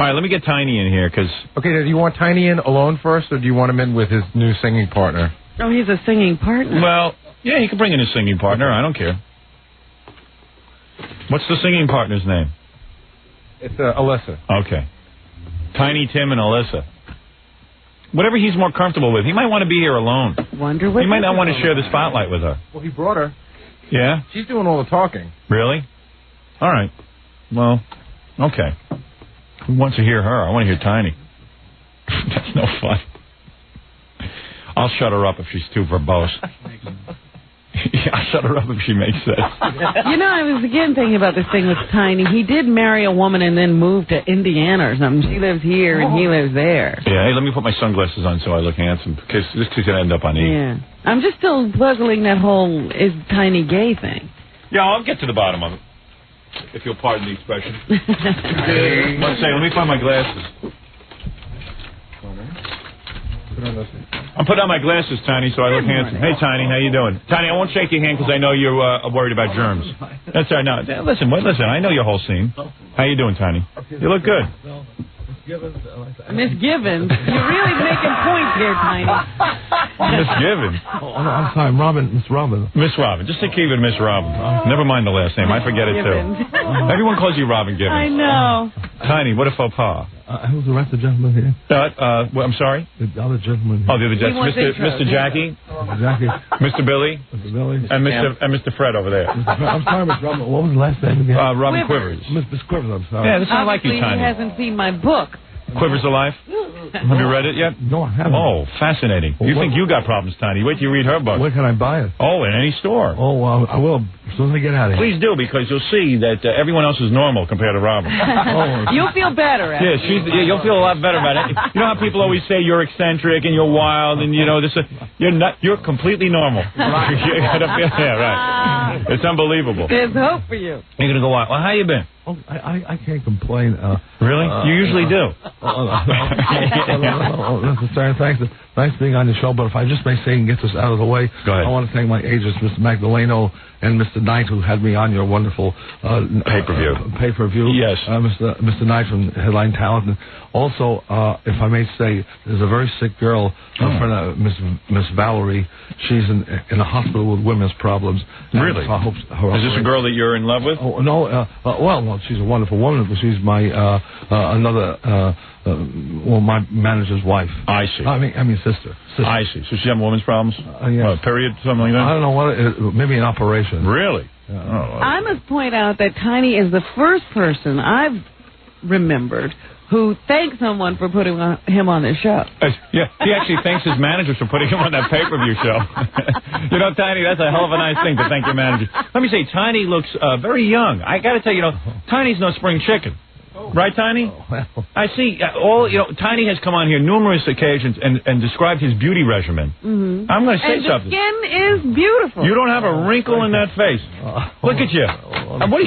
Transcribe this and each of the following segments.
All right, let me get Tiny in here, because... Okay, do you want Tiny in alone first, or do you want him in with his new singing partner? Oh, he's a singing partner. Well, yeah, he can bring in his singing partner. I don't care. What's the singing partner's name? It's Alyssa. Okay. Tiny Tim and Alyssa. Whatever he's more comfortable with. He might want to be here alone. Wonder what he might not want to share the spotlight with her. Well, he brought her. Yeah? She's doing all the talking. Really? All right. Well, okay. Who wants to hear her? I want to hear Tiny. That's no fun. I'll shut her up if she's too verbose. Yeah, I'll shut her up if she makes sense. You know, I was again thinking about this thing with Tiny. He did marry a woman and then moved to Indiana or something. She lives here and he lives there. Yeah, hey, let me put my sunglasses on so I look handsome, because this is going to end up on E. Yeah. I'm just still puzzling that whole is Tiny gay thing. Yeah, I'll get to the bottom of it, if you'll pardon the expression. One second, let me find my glasses. I'm putting on my glasses, Tiny, so I look handsome. Hey, Tiny, how you doing? Tiny, I won't shake your hand because I know you're worried about germs. That's all right. No, listen, I know your whole scene. How you doing, Tiny? You look good. Miss Givens, you're really making points here, Tiny. Miss Givens? Oh, no, I'm sorry, Miss Robin. Miss Robin. Just to keep it Miss Robin. Never mind the last name. I forget it, too. Everyone calls you Robin Givens. I know. Tiny, what a faux pas. Who's the rest of the gentlemen here? Well, I'm sorry? The other gentleman. Oh, the other gentleman. Mr. Jackie. Jackie. Mr. Billy. Mr. Billy. And Mr. Fred over there. I'm sorry, Miss Robin. What was the last name again? Robin Quivers. Miss Quivers, I'm sorry. Yeah, this is like you, Tiny. He hasn't seen my book. Quivers Alive? Have you read it yet? No, I haven't. Oh, fascinating. You think you got problems, Tiny. Wait till you read her book. Where can I buy it? Oh, in any store. Oh, I will as soon as I get out of here. Please do, because you'll see that everyone else is normal compared to Robin. You'll feel better. Yeah, you'll feel a lot better about it. You know how people always say you're eccentric and you're wild and, you know, you're completely normal. Yeah, right. It's unbelievable. There's hope for you. You're going to go out. Well, how you been? Oh, I can't complain. Really? You usually do. Thanks for being on the show, but if I just may say and get this out of the way, go ahead. I want to thank my agents, Mr. Magdaleno and Mr. Knight, who had me on your wonderful pay-per-view. Yes. Mr. Knight from Headline Talent. And also, if I may say, there's a very sick girl, Miss Valerie. She's in a hospital with women's problems. Really? Is this a girl that you're in love with? Oh, no. Well, she's a wonderful woman, but she's my my manager's wife. I see. I mean sister. I see. So she's having women's problems? Yes. Period, something like that? I don't know what. Maybe an operation. Really? I must point out that Tiny is the first person I've remembered who thanked someone for putting him on the show. Yeah, he actually thanks his managers for putting him on that pay-per-view show. You know, Tiny, that's a hell of a nice thing to thank your manager. Let me say, Tiny looks very young. I got to tell you, Tiny's no spring chicken. Right, Tiny? I see. Tiny has come on here numerous occasions and described his beauty regimen. Mm-hmm. I'm going to say something. The skin is beautiful. You don't have a wrinkle in that face. Look at you.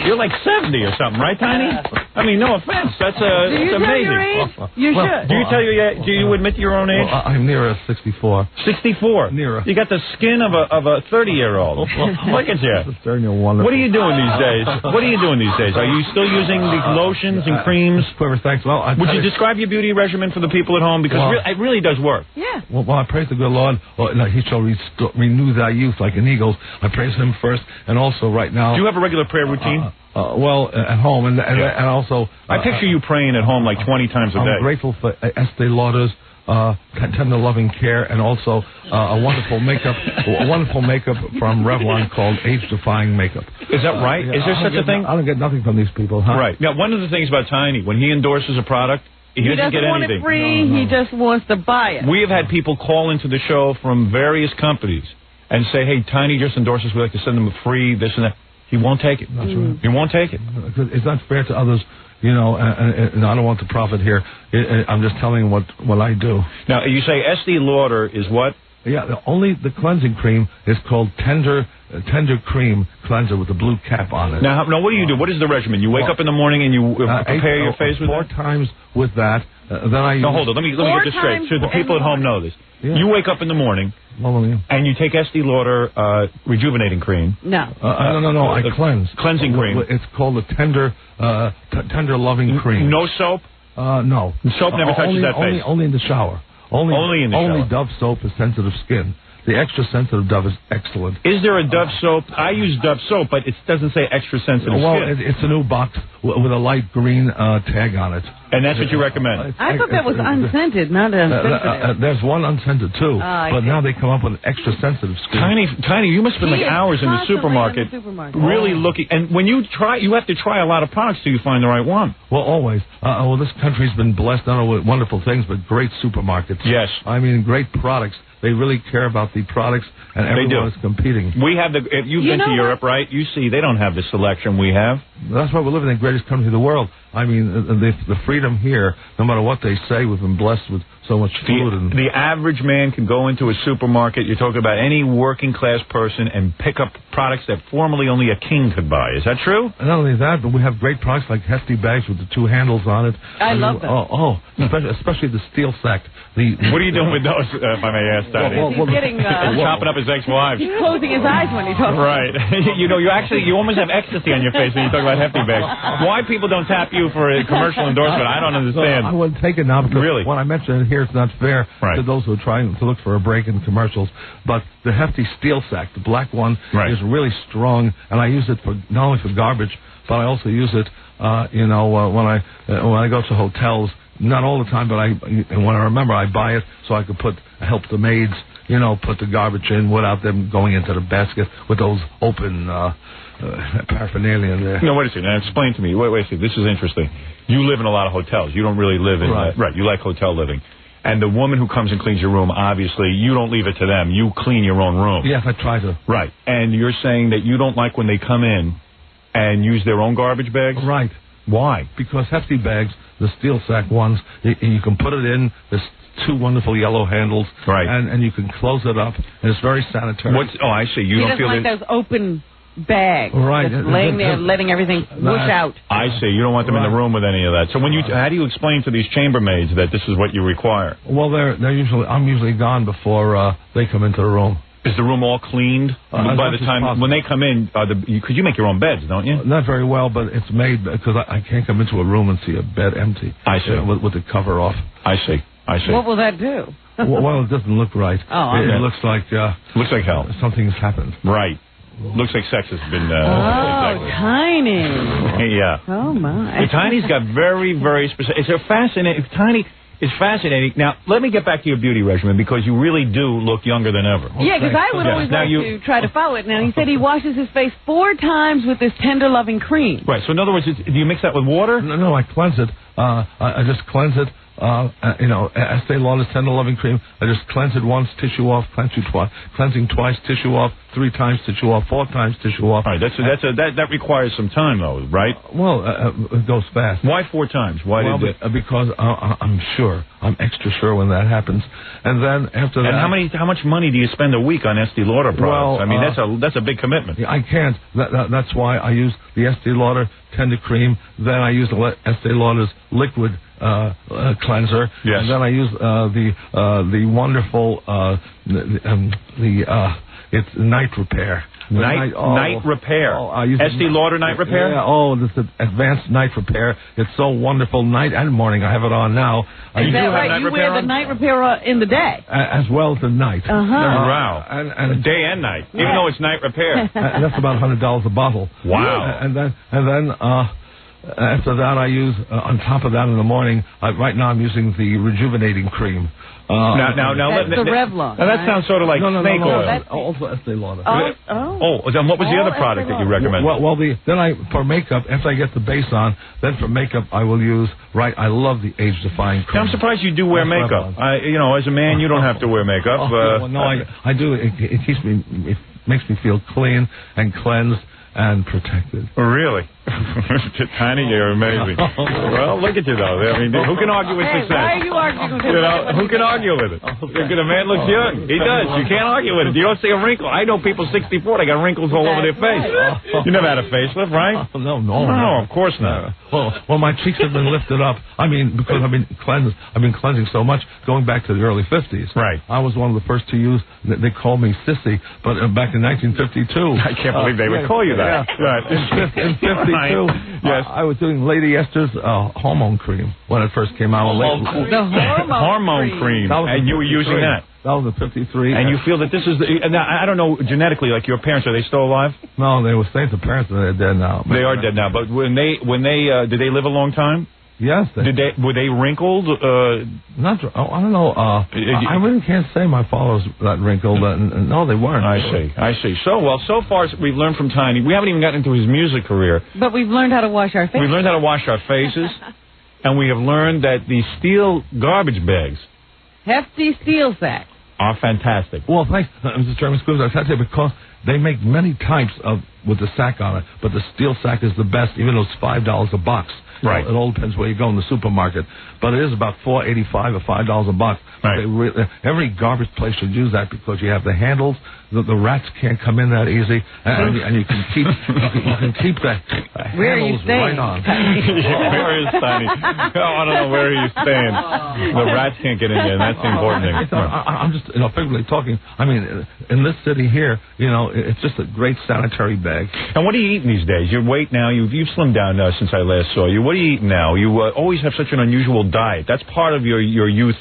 You're like 70 or something, right, Tiny? I mean, no offense. That's amazing. Tell your age? You should. Do you admit your own age? I'm nearer 64. 64. Nearer. You got the skin of a 30-year-old. Look at you. What are you doing these days? Are you still using the lotions and creams? Thanks. Well, would you describe your beauty regimen for the people at home? Because it really does work. Yeah. Well, I praise the good Lord. He shall renew thy youth like an eagle's. I praise him first, and also right now. Do you have a regular prayer routine? At home, and also. I picture you praying at home like 20 times a day. I'm grateful for Estee Lauder's tender loving care, and also a wonderful makeup from Revlon called Age Defying Makeup. Is that right? Is there such a thing? I don't get nothing from these people. Huh? Right. Now, one of the things about Tiny, when he endorses a product, he doesn't get anything. Want it free. No. He just wants to buy it. We have had people call into the show from various companies and say, "Hey, Tiny just endorses. We'd like to send them a free this and that." He won't take it. That's right. He won't take it. It's not fair to others. And I don't want to profit here. I'm just telling what I do. Now, you say Estee Lauder is what? Yeah, only the cleansing cream is called Tender Cream Cleanser with the blue cap on it. Now, what do you do? What is the regimen? You wake up in the morning and you prepare your face with 4 times with that. Then I use... No, hold on. Let me get this straight. So the people at home know this. Yeah. You wake up in the morning and you take Estee Lauder rejuvenating cream. No. No. I cleanse. Cleansing cream. It's called the Tender Loving Cream. No soap? No. Soap never touches that face? Only in the shower. Only in the shower. Only Dove soap is sensitive skin. The extra sensitive Dove is excellent. Is there a Dove soap? I use Dove soap, but it doesn't say extra sensitive skin. Well, it's a new box with a light green tag on it. And that's what you recommend? I thought that was unscented, not sensitive. There's one unscented, too. But now they come up with an extra sensitive skin. Tiny, you must spend like hours in the supermarket really looking. And when you try, you have to try a lot of products till you find the right one. Well, always. This country's been blessed not only with wonderful things, but great supermarkets. Yes. I mean, great products. They really care about the products, and everyone is competing. We have if you've been to Europe, right? You see, they don't have the selection we have. That's why we live in the greatest country in the world. I mean, the freedom here, no matter what they say, we've been blessed with so much food. The average man can go into a supermarket, you're talking about any working class person, and pick up products that formerly only a king could buy. Is that true? And not only that, but we have great products like hefty bags with the 2 handles on it. I love them. Especially the steel sack. What are you doing with those, if I may ask, Tony? He's getting... chopping up his ex-wives. He's closing his eyes when he talks. Right. you almost have ecstasy on your face when you talk about hefty bags. Why people don't tap you for a commercial endorsement, I don't understand. I wouldn't take it now because when I mention it here, it's not fair to those who are trying to look for a break in commercials. But the hefty steel sack, the black one, is really strong, and I use it for not only for garbage, but I also use it, when I go to hotels. Not all the time, but when I remember, I buy it so I could help the maids, put the garbage in without them going into the basket with those open paraphernalia in there. No, wait a second. Now explain to me. Wait a second. This is interesting. You live in a lot of hotels. You don't really live in... Right. You like hotel living. And the woman who comes and cleans your room, obviously, you don't leave it to them. You clean your own room. Yes, I try to. Right. And you're saying that you don't like when they come in and use their own garbage bags? Right. Why? Because hefty bags, the steel sack ones, you can put it in. There's 2 wonderful yellow handles. Right. And you can close it up, and it's very sanitary. I see. You don't feel like those open bags. Right. Just laying there, letting everything whoosh out. I see. You don't want them in the room with any of that. So how do you explain to these chambermaids that this is what you require? Well, I'm usually gone before they come into the room. Is the room all cleaned by the time when they come in? Because you make your own beds, don't you? Not very well, but it's made because I can't come into a room and see a bed empty. I see. With the cover off. I see. What will that do? Well, it doesn't look right. It looks like hell. Something's happened. Right. Looks like sex has been... Tiny. Yeah. Oh, my. Tiny's got very, very specific... It's a fascinating... Tiny is fascinating. Now, let me get back to your beauty regimen, because you really do look younger than ever. Yeah, because I would always like to try to follow it. Now, he said he washes his face 4 times with this tender loving cream. Right, so in other words, do you mix that with water? No, I cleanse it. I just cleanse it. Estee Lauder's Tender Loving Cream. I just cleanse it once, tissue off, cleansing twice, tissue off, 3 times, tissue off, 4 times, tissue off. All right, that requires some time, though, right? Well, it goes fast. Why 4 times? Because I'm extra sure when that happens. And then after that... And how much money do you spend a week on Estee Lauder products? Well, I mean, that's a big commitment. I can't. That's why I use the Estee Lauder Tender Cream. Then I use the Estee Lauder's liquid cleanser. Yes. And then I use the wonderful it's Night Repair. Night Repair. Estee Lauder Night Repair? Yeah, this is advanced Night Repair. It's so wonderful. Night and morning. I have it on now. Is that right? You wear the Night Repair in the day? As well as the night. Wow. And day and night, even though it's Night Repair. That's about $100 a bottle. Wow. And then after that, I use, on top of that in the morning, right now I'm using the rejuvenating cream. That's the Revlon. Now that sounds sort of like snake oil. Also Estee Lauder. Then what was the other product that you recommended? For makeup, after I get the base on, then for makeup I will use, I love the age-defying cream. Now, I'm surprised you do wear makeup. As a man, you don't have to wear makeup. I do. It makes me feel clean and cleansed and protected. Oh, really? Tiny, you're amazing. Well, look at you, though. I mean, who can argue with success? Why are you arguing with it? Who can argue with it? The man looks young. He does. You can't argue with it. You don't see a wrinkle. I know people 64, they got wrinkles all over their face. You never had a facelift, right? No, of course not. Well, my cheeks have been lifted up. I mean, because I've been cleansing so much, going back to the early 50s. Right. I was one of the first to use, they called me Sissy, but back in 1952. I can't believe they would call you that. that. Right. In 52, yes. I was doing Lady Esther's hormone cream when it first came out. The hormone cream. And you were using that. That was in 53. And you feel that this is now, I don't know genetically, like your parents, are they still alive? No, they were saying to parents that they're dead now. They are dead now. But when they did they live a long time? Yes. Were they wrinkled? I don't know. I really can't say my father was that wrinkled. No, they weren't. I see. So far we've learned from Tiny. We haven't even gotten into his music career. But we've learned how to wash our faces. We've learned how to wash our faces, and we have learned that the steel garbage bags, hefty steel sacks, are fantastic. Well, thanks, Mr. Chairman. I have to say, because they make many types with the sack on it, but the steel sack is the best, even though it's $5 a box. Right. It all depends where you go in the supermarket. But it is about $4.85 or $5 a box. Right. Every garbage place should use that because you have the handles. The rats can't come in that easy, and you can keep the handles right on. Where is Tiny? I don't know where he's staying. The rats can't get in there, and that's the important thing. I'm just figuratively talking. I mean, in this city here, it's just a great sanitary bag. And what are you eating these days? Your weight now, you've slimmed down since I last saw you. What are you eating now? You always have such an unusual diet. That's part of your youth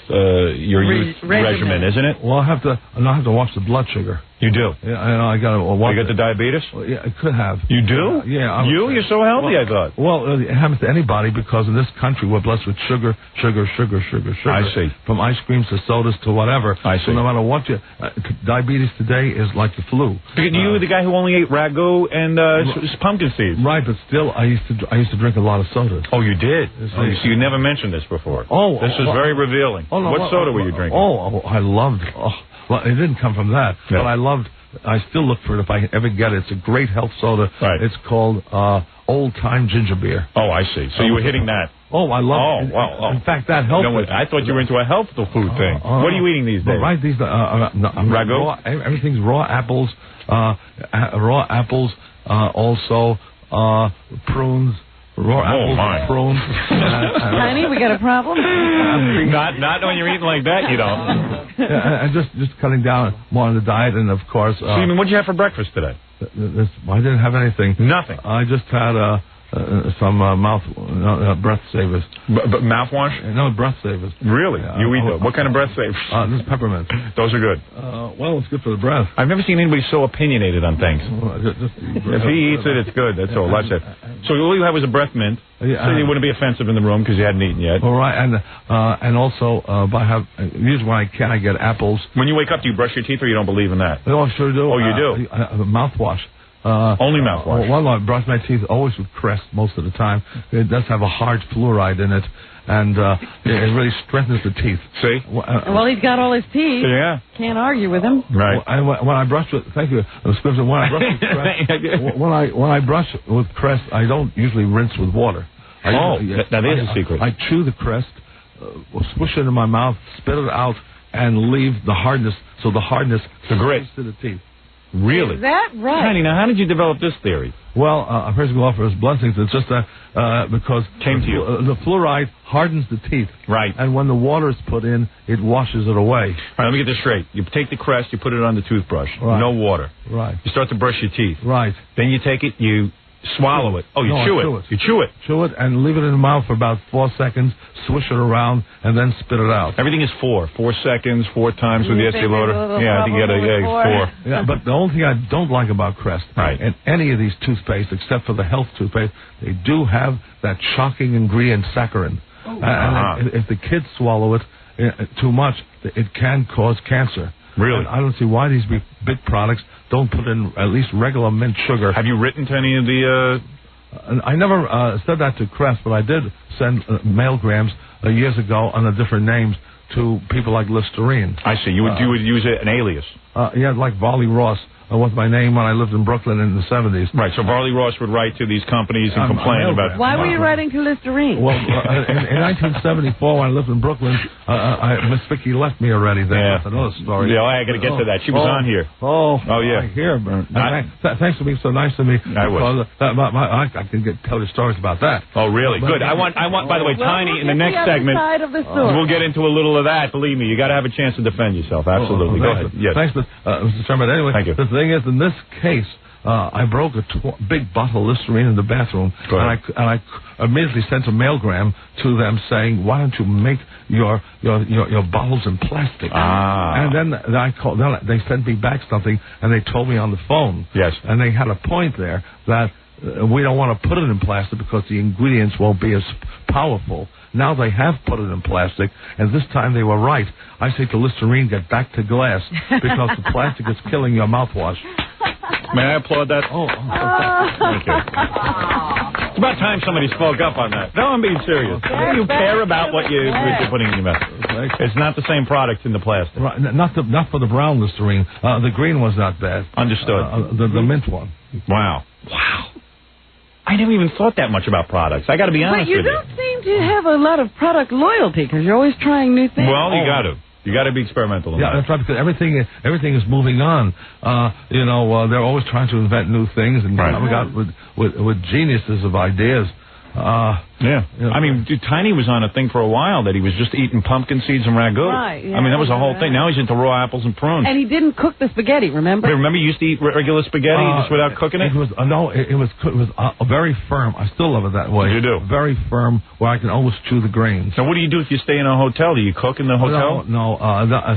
regimen, isn't it? Well, I have to watch the blood sugar. You do? Yeah, I got to watch. You got the diabetes? Well, yeah, I could have. You do? Yeah. You're so healthy, I thought. Well, it happens to anybody because in this country we're blessed with sugar. I see. From ice creams to sodas to whatever. I see. So no matter what diabetes today is like the flu. You were the guy who only ate ragu and pumpkin seeds. Right, but still, I used to drink a lot of sodas. Oh, you did? So you never mentioned this before. This is very revealing. What soda were you drinking? I loved. Well, it didn't come from that, but I still look for it if I ever get it. It's a great health soda. Right. It's called Old Time Ginger Beer. Oh, I see. So you were hitting that. Oh, I love it. Wow. In fact, that helps. I thought you were into a health food thing. What are you eating these days? Right, ragu? Everything's raw apples, also prunes. Raw apples, prunes. Tiny, we got a problem? Not when you're eating like that, you don't. And just cutting down more on the diet, and of course. So you mean, what did you have for breakfast today? I didn't have anything. Nothing. I just had some breath savers. Mouthwash? No, breath savers. Really? You eat those? What kind of breath savers? This is peppermint. Those are good. Well, it's good for the breath. I've never seen anybody so opinionated on things. If he eats it, it's good. That's all. That's it. So all you had was a breath mint, so you wouldn't be offensive in the room because you hadn't eaten yet. All right, and also usually when I can, I get apples. When you wake up, do you brush your teeth, or you don't believe in that? Oh, I sure do. Oh, you do? Mouthwash. Only mouthwash. Well, I brush my teeth always with Crest most of the time. It does have a hard fluoride in it, and it really strengthens the teeth. See? Well, he's got all his teeth. Yeah. Can't argue with him. Right. When I brush with, thank you, when I brush with Crest, when I brush with Crest, I don't usually rinse with water. That is a secret. I chew the Crest, squish it in my mouth, spit it out, and leave the hardness. So the hardness grit to the teeth. Really? Is that right? Tiny, now how did you develop this theory? Well, praise God for his blessings. It's just because came to you. The fluoride hardens the teeth. Right. And when the water is put in, it washes it away. All right, let me get this straight. You take the Crest, you put it on the toothbrush. Right. No water. Right. You start to brush your teeth. Right. Then you take it, you swallow it. Oh, you chew it. You chew it. Chew it and leave it in the mouth for about 4 seconds, swish it around, and then spit it out. Everything is 4. 4 seconds, 4 times with the Estee Lauder. Yeah, I think you got a 4. Yeah, but the only thing I don't like about Crest, right, and any of these toothpaste, except for the health toothpaste, they do have that shocking ingredient, saccharin. And if the kids swallow it too much, it can cause cancer. Really? And I don't see why these big products don't put in at least regular mint sugar. Have you written to any of the... I never said that to Crest, but I did send mailgrams years ago under different names to people like Listerine. I see. You would use an alias. Yeah, like Varley Ross. Was my name when I lived in Brooklyn in the 70s. Right, so Varley Ross would write to these companies and complain about... Why were you writing to Listerine? Well, in 1974, when I lived in Brooklyn, Miss Vicky left me already there. Yeah. That's another story. Yeah, I got to get to that. She was on here. Oh, yeah. I hear, thanks for being so nice to me. I was. I can tell you stories about that. Oh, really? Good. I want. By the way, Tiny, in the next segment, we'll get into a little of that. Believe me, you got to have a chance to defend yourself. Absolutely. Go ahead. Yes. Thanks, Mr. Chairman. Anyway, thank you. The thing is, in this case, I broke a big bottle of Listerine in the bathroom, and I immediately sent a mailgram to them saying, "Why don't you make your bottles in plastic?" And then I called. Then they sent me back something, and they told me on the phone. Yes. And they had a point there that we don't want to put it in plastic because the ingredients won't be as powerful. Now they have put it in plastic, and this time they were right. I say to Listerine, get back to glass, because the plastic is killing your mouthwash. May I applaud that? Oh. Thank you. It's about time somebody spoke up on that. No, I'm being serious. You care about what you're putting in your mouth. It's not the same product in the plastic. Right, not for the brown Listerine. The green one's not bad. Understood. The mint one. Wow. I never even thought that much about products. I got to be honest with you. But you don't seem to have a lot of product loyalty because you're always trying new things. Well, you got to. You got to be experimental. Yeah, that's right, because everything is moving on. They're always trying to invent new things, and we got with geniuses of ideas. I mean, Tiny was on a thing for a while that he was just eating pumpkin seeds and ragu. Right, yeah, I mean, that was the whole thing. Now he's into raw apples and prunes. And he didn't cook the spaghetti, remember? Remember you used to eat regular spaghetti just without cooking it? It was very firm. I still love it that way. You do? Very firm, where I can always chew the grains. So what do you do if you stay in a hotel? Do you cook in the hotel? No.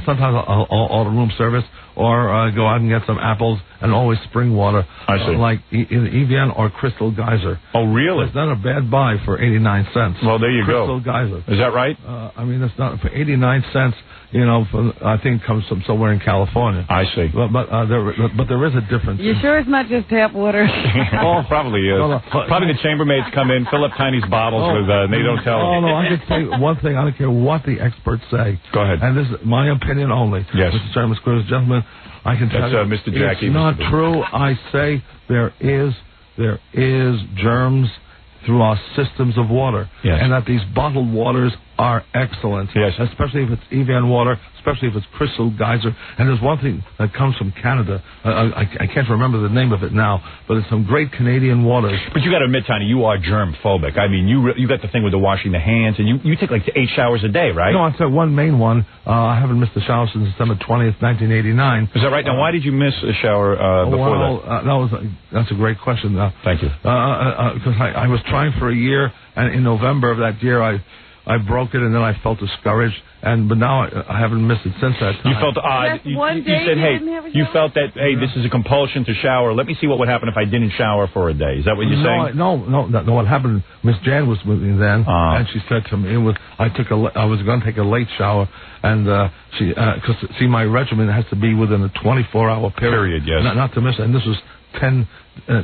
Sometimes I'll order room service, or go out and get some apples, and always spring water. I see. Like Evian or Crystal Geyser. Oh, really? It's not a bad buy for 89 cents. Well, there you Crystal go. Geyser. Is that right? I mean, it's not for 89 cents. I think it comes from somewhere in California. I see. But there is a difference. You sure it's not just tap water? Oh, probably is. Probably the chambermaids come in, fill up Tiny's bottles with, they don't tell. Oh, no, I can say one thing. I don't care what the experts say. Go ahead. And this is my opinion only. Yes. Mr. Chairman, gentlemen, I can tell you. Mr. Jackie. It's not true. I say there is germs through our systems of water. Yes. And that these bottled waters are excellent. Yes. Especially if it's Evian water, especially if it's Crystal Geyser. And there's one thing that comes from Canada. I can't remember the name of it now, but it's some great Canadian waters. But you got to admit, Tiny, you are germ phobic. I mean, you got the thing with the washing the hands, and you take like 8 showers a day, right? No, I said one main one. I haven't missed a shower since December 20th, 1989. Is that right? Now, why did you miss a shower before that? That's a great question. Thank you. Because I was trying for a year, and in November of that year, I broke it, and then I felt discouraged. But now I haven't missed it since that time. You felt odd. You said, you felt that, this is a compulsion to shower. Let me see what would happen if I didn't shower for a day. Is that what you're saying? No. What happened? Miss Jan was with me then, and she said to me, I was going to take a late shower, and because my regimen has to be within a 24-hour period. Yes. Not to miss it. And this was 10 to,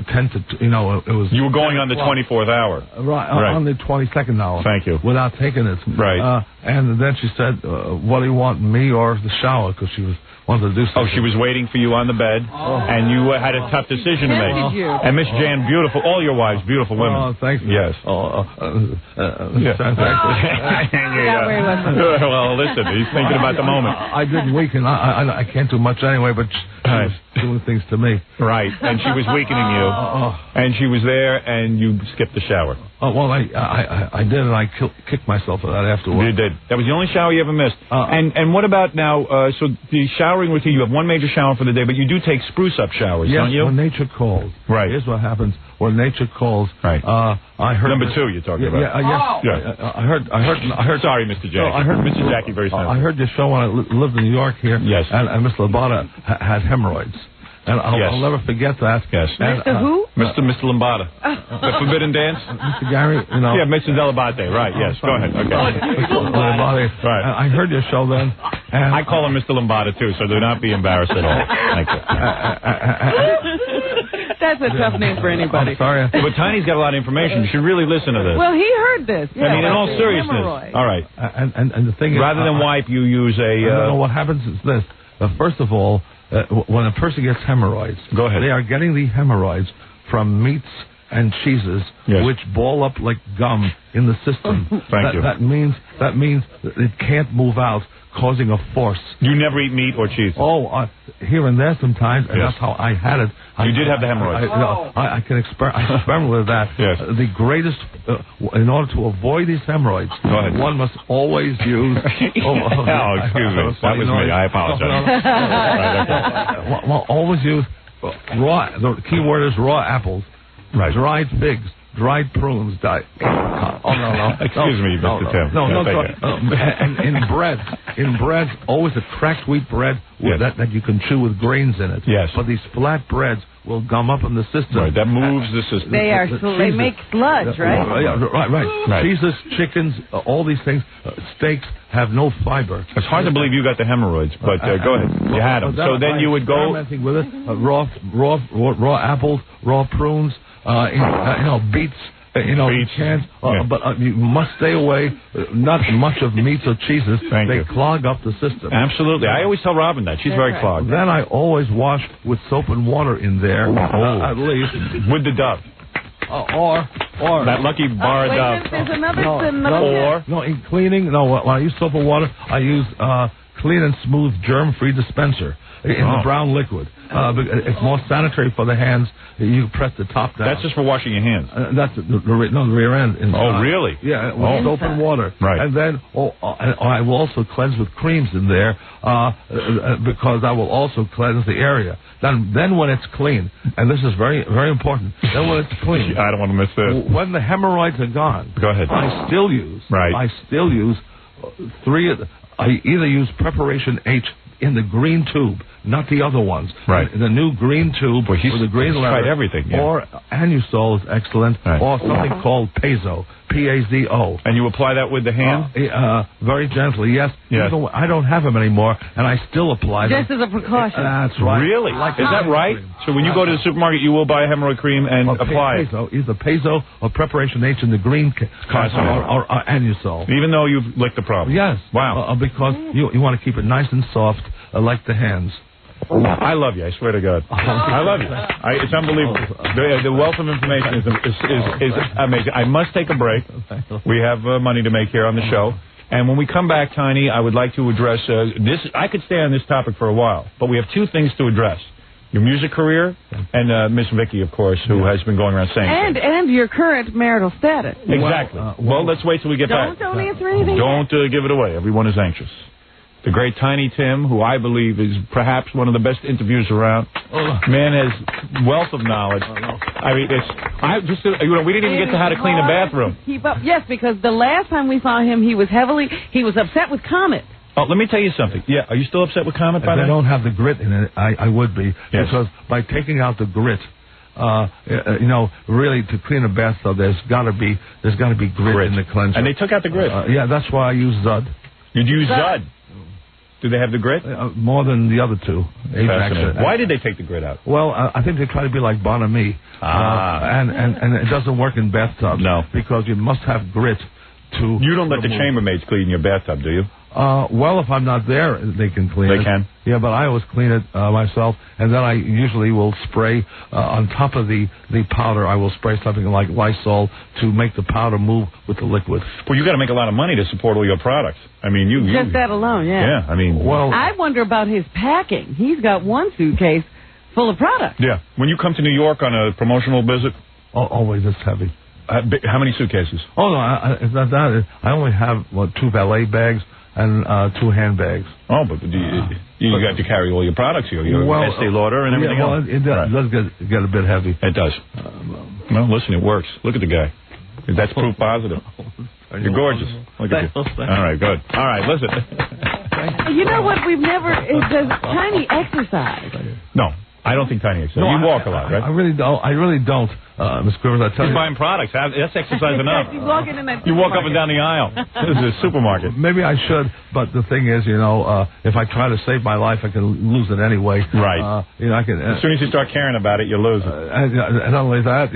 it was... You were going on the 24th hour. Right, on the 22nd hour. Thank you. Without taking it. Right. And then she said, what do you want, me or the shower? Because she wanted to do something. Oh, she was waiting for you on the bed, and you had a tough decision to make. And Miss Jan, beautiful, all your wives, beautiful women. Oh, thank you. Yes. Well, listen, he's thinking about the moment. I didn't weaken. I can't do much anyway, but she was doing things to me. Right, and she was weakening you, and she was there, and you skipped the shower. Well, I did, and I kicked myself for that afterwards. You did. That was the only shower you ever missed. And what about now, so the showering routine, you have one major shower for the day, but you do take spruce-up showers, don't you? Yes, when nature calls. Right. Here's what happens. When nature calls, right. I heard... Number 2 you're talking about. Yes. I heard... Sorry, Mr. Jackie. I heard Mr. Jackie very sensitive. I heard your show when I lived in New York here. Yes. And Miss Lambada had hemorrhoids. And I'll never forget that. Yes. Mr. Who? Mr. Lambada. The Forbidden Dance? Mr. Gary, Yeah, Mr. Delabate, right, yes. Go ahead. Okay. Mr. Lambada. Right. I heard your show then. And I call him Mr. Lambada, too, so do not be embarrassed at all. Thank you. That's a tough name for anybody. I'm sorry. But Tiny's got a lot of information. You should really listen to this. Well, he heard this. Yeah, I mean, in all seriousness. All right. And the thing is... Rather than wipe, you use a... what happens is this. First of all, when a person gets hemorrhoids, go ahead. They are getting the hemorrhoids from meats and cheeses, which ball up like gum in the system. Thank you. That means that it can't move out, causing a force. You never eat meat or cheese? Oh, here and there sometimes, and that's how I had it. You did have the hemorrhoids. I can experiment with that. Yes. The greatest, in order to avoid these hemorrhoids, one must always use... excuse me. That was me. I apologize. Well, always use raw. The key word is raw apples, dried figs, dried prunes, Excuse me, Mr. Tim. And in breads, always a cracked wheat bread that you can chew with grains in it. Yes. But these flat breads will gum up in the system. Right, that moves the system. They make sludge, right? Right. Cheeses, chickens, all these things, steaks have no fiber. It's hard to believe you got the hemorrhoids, but go ahead. You had them. So then you would go... Experimenting with it, raw apples, raw prunes, beets. You can't, but you must stay away. Not much of meats or cheeses. They clog up the system. Absolutely. I always tell Robin that. She's very clogged. Then I always wash with soap and water in there, at least. With the Dove. Or that lucky bar of Dove. There's another No, in cleaning, when I use soap and water, I use clean and smooth germ-free dispenser in the brown liquid. It's more sanitary for the hands. You press the top down. That's just for washing your hands. That's the rear end. Really? Yeah, with soap and water. Right. And then I will also cleanse with creams in there because I will also cleanse the area. Then when it's clean, and this is very, very important, then when it's clean. I don't want to miss this. When the hemorrhoids are gone. Go ahead. I still use I either use Preparation H in the green tube, not the other ones. Right. The new green tube with the green letter. Tried everything. Yeah. Or Anusol is excellent, or something called Piezo, P-A-Z-O. And you apply that with the hand? Very gently, yes. I don't have them anymore, and I still apply them. Just as a precaution. That's right. Really? Is that right? So when you go to the supermarket, you will buy a hemorrhoid cream and apply it? Either Piezo or Preparation H in the green carton or Anusol. Even though you've licked the problem? Yes. Wow. Because you want to keep it nice and soft, like the hands. I love you. I swear to God. I love you. It's unbelievable. The wealth of information is amazing. I must take a break. We have money to make here on the show. And when we come back, Tiny, I would like to address this. I could stay on this topic for a while, but we have two things to address. Your music career and Miss Vicky, of course, who has been going around saying and your current marital status. Exactly. Well, let's wait till we get back. Don't answer anything. Don't give it away. Everyone is anxious. The great Tiny Tim, who I believe is perhaps one of the best interviewers around. Man has wealth of knowledge. I mean, we didn't even get to how to clean a bathroom. Keep up. Yes, because the last time we saw him, he was upset with Comet. Oh, let me tell you something. Yeah, are you still upset with Comet, by the way? If I don't have the grit in it, I would be. Yes. Because by taking out the grit, really to clean a bathtub, there's got to be grit in the cleanser. And they took out the grit. Yeah, that's why I use Zud. You'd use Zud? Do they have the grit? More than the other two. Why did they take the grit out? Well, I think they try to be like Bon Ami. And it doesn't work in bathtubs. No. Because you must have grit to... You don't let the chambermaids clean your bathtub, do you? Well, if I'm not there, they can clean it. They can? Yeah, but I always clean it myself, and then I usually will spray on top of the powder. I will spray something like Lysol to make the powder move with the liquid. Well, you got to make a lot of money to support all your products. I mean, just that alone, yeah. Yeah, I mean, I wonder about his packing. He's got one suitcase full of product. Yeah. When you come to New York on a promotional visit, always it's heavy. How many suitcases? Oh no, it's not that. I only have 2 valet bags and 2 handbags. Oh, but you got to carry all your products here, your Estee Lauder and everything else. It does get a bit heavy. It does. Well, listen, it works. Look at the guy. That's proof positive. You're gorgeous. Look at you. All right, good. All right, listen. You know what? Does Tiny exercise? No. I don't think Tiny exercises. You walk a lot, right? I really don't, Ms. Quivers. I tell you. He's buying products. That's exercise enough. He's walking in that you walk up and down the aisle. This is a supermarket. Maybe I should, but the thing is, if I try to save my life, I can lose it anyway. Right. I can. As soon as you start caring about it, you lose it. And not only that,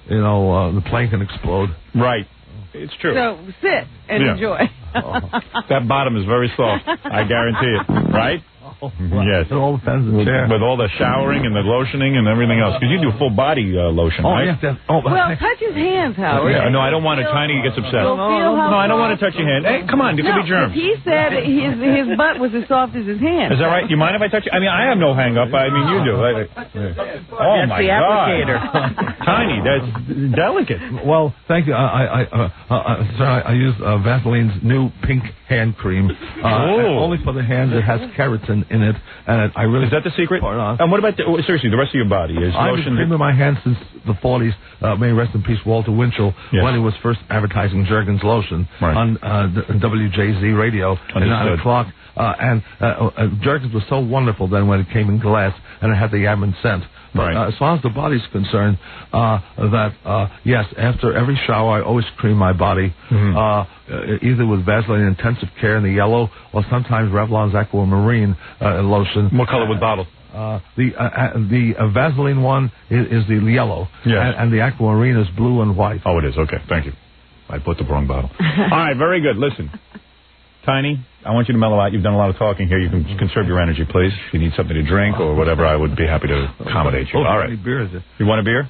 the plane can explode. Right. It's true. So sit and enjoy. That bottom is very soft. I guarantee it. Right? Yes. It all depends on the chair. With all the showering and the lotioning and everything else. Because you do full body lotion, right? Yes. Well, touch his hands, Howard. Yeah, no, I don't want it. Tiny gets upset. No, I don't want to touch your hand. Hey, come on, there could be germs. He said his butt was as soft as his hand. Is that right? You mind if I touch you? I mean, I have no hang up. I mean, you do. Oh, my God. Tiny, that's delicate. Well, thank you. I use Vaseline's new pink hand cream. Only for the hands. It has keratin in it, and I really... Is that the secret? And what about, seriously, the rest of your body? Is I've been creaming my hands since the 40s. May rest in peace, Walter Winchell, when he was first advertising Jergens lotion on WJZ radio at 9 o'clock. Jergens was so wonderful then when it came in glass, and it had the Admin scent. But as far as the body's concerned, yes, after every shower, I always cream my body, either with Vaseline Intensive Care in the yellow, or sometimes Revlon's Aquamarine lotion. What color was bottle? The Vaseline one is the yellow, and the Aquamarine is blue and white. Oh, it is. Okay, thank you. I put the wrong bottle. All right, very good. Listen, Tiny, I want you to mellow out. You've done a lot of talking here. You can conserve your energy, please. If you need something to drink or whatever, I would be happy to accommodate you. All right. Beer is it? You want a beer?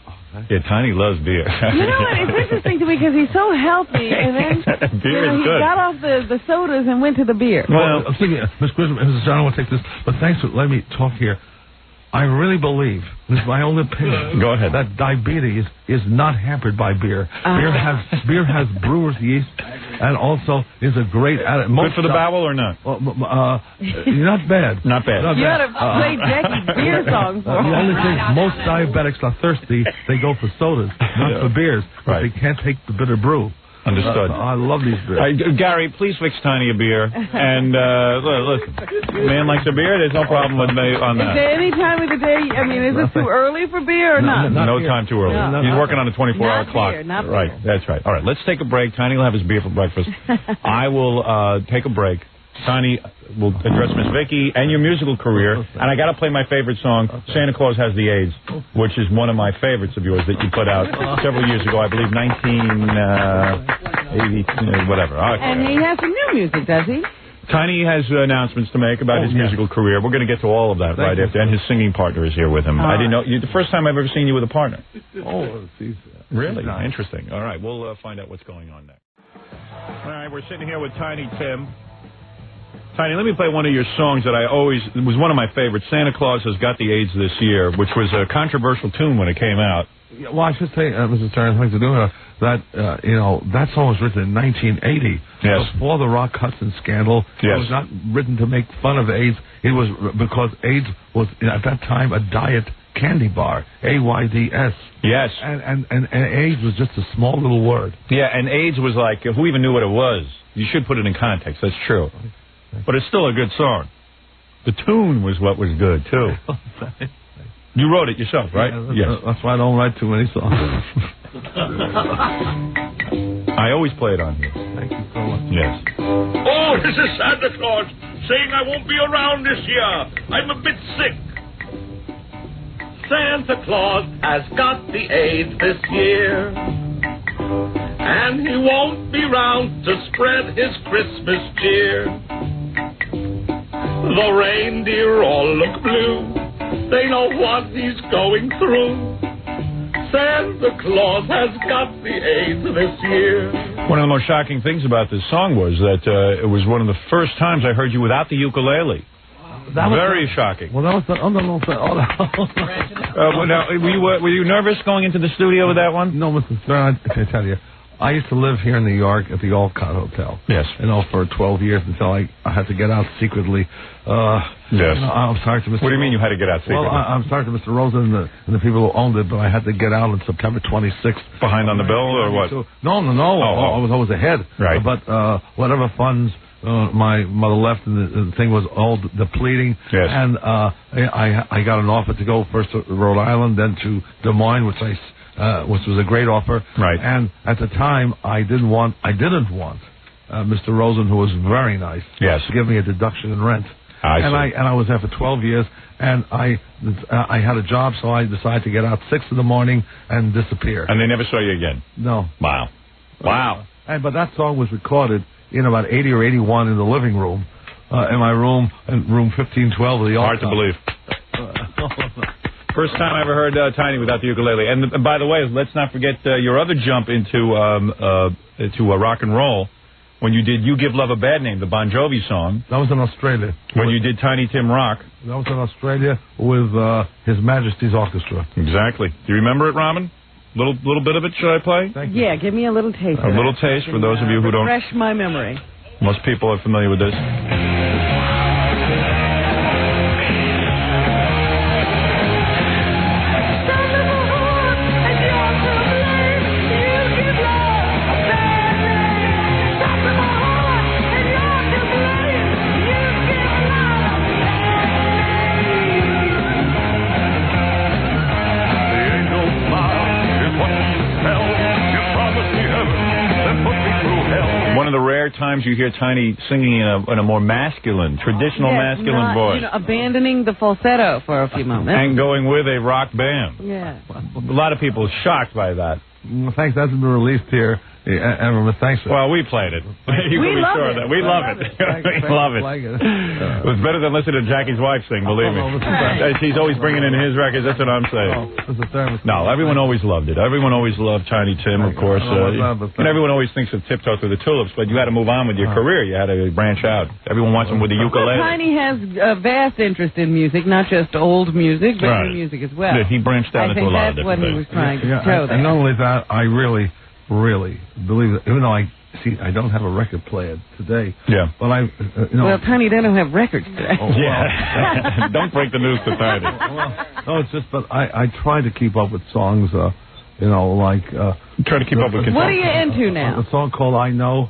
Yeah, Tiny loves beer. You know what? It's interesting to me because he's so healthy, and then beer is he good. got off the sodas and went to the beer. Well, Miss Grissom, Mrs. John, I want to take this, but thanks for letting me talk here. I really believe, this is my own opinion, go ahead, that diabetes is not hampered by beer. Beer has brewer's yeast, and also is a great additive. Good for the bowel or not? Not bad. Not bad. You ought to play Jackie's beer songs for The only thing, most diabetics are thirsty. They go for sodas, not for beers, but they can't take the bitter brew. Understood. I love these beers. Gary, please fix Tiny a beer. And listen, man likes a beer. There's no problem with me on that. Is there any time of the day? I mean, is it too early for beer or not? No time too early. No. He's working on a 24-hour clock. Not right. Beer. That's right. All right. Let's take a break. Tiny will have his beer for breakfast. I will take a break. Tiny will address Miss Vicky and your musical career. And I got to play my favorite song, Santa Claus Has the AIDS, which is one of my favorites of yours that you put out several years ago, I believe 1980, whatever. Okay. And he has some new music, does he? Tiny has announcements to make about his musical career. We're going to get to all of that right after. And his singing partner is here with him. I didn't know. The first time I've ever seen you with a partner. Oh, really? Interesting. All right. We'll find out what's going on next. All right. We're sitting here with Tiny Tim. Tiny, let me play one of your songs that it was one of my favorites. Santa Claus Has Got the AIDS This Year, which was a controversial tune when it came out. Well, I should say, Mr. Stern, thanks for doing that. That song was written in 1980. Yes. Before the Rock Hudson scandal. Yes. It was not written to make fun of AIDS. It was because AIDS was, at that time, a diet candy bar. AIDS. Yes. And AIDS was just a small little word. Yeah, and AIDS was like, who even knew what it was? You should put it in context. That's true. But it's still a good song. The tune was what was good, too. You wrote it yourself, right? Yeah, that's why I don't write too many songs. I always play it on here. Thank you so much. Yes. Oh, this is Santa Claus saying I won't be around this year. I'm a bit sick. Santa Claus has got the AIDS this year. And he won't be round to spread his Christmas cheer. The reindeer all look blue. They know what he's going through. Santa Claus has got the AIDS this year. One of the most shocking things about this song was that it was one of the first times I heard you without the ukulele. Very shocking. Well, that was now, were you nervous going into the studio with that one? No, Mr. Stern, I can tell you. I used to live here in New York at the Olcott Hotel. Yes. For 12 years until I had to get out secretly. Yes. I'm sorry to Mr. What do you mean you had to get out secretly? Well, I'm sorry to Mr. Rosen and the people who owned it, but I had to get out on September 26th. Behind on the bill or what? No. I was always ahead. Right. But whatever funds my mother left, and the thing was all depleting. Yes. And I got an offer to go first to Rhode Island, then to Des Moines, which was a great offer. Right. And at the time, I didn't want Mr. Rosen, who was very nice, yes, to give me a deduction in rent. I was there for 12 years, and I had a job, so I decided to get out 6 in the morning and disappear. And they never saw you again? No. Wow. But that song was recorded in about 80 or 81 in the living room, in my room, in room 1512 of the office. Hard to believe. First time I ever heard Tiny without the ukulele. And by the way, let's not forget your other jump into rock and roll when you did You Give Love a Bad Name, the Bon Jovi song. That was in Australia. When you did Tiny Tim Rock. That was in Australia with His Majesty's Orchestra. Exactly. Do you remember it, Robin? Little bit of it, should I play? Thank you. Yeah, give me a little taste. A little taste for those of you who don't. Refresh my memory. Most people are familiar with this. times you hear Tiny singing in a more masculine, traditional masculine voice. Abandoning the falsetto for a few moments. And going with a rock band. Yeah. A lot of people shocked by that. Well, thanks. That's been released here. Thanks. Well, we played it. We love it. We love it. We love it. It was better than listening to Jackie's wife sing, believe me. She's always bringing in his records. That's what I'm saying. No, everyone always loved it. Everyone always loved Tiny Tim, of course. And everyone always thinks of Tiptoe Through the Tulips, but you had to move on with your career. You had to branch out. Everyone wants him with the ukulele. Well, Tiny has a vast interest in music, not just old music, but new music as well. He branched out into a lot of different things. I think that's what he was trying to show there. And not only that, I really believe that, even though I don't have a record player today. Yeah. But well, Tiny, they don't have records today. Yeah. Don't break the news to Tiny. No, it's just, but I try to keep up with songs, like... try to keep up with... What are you into now? A song called I Know.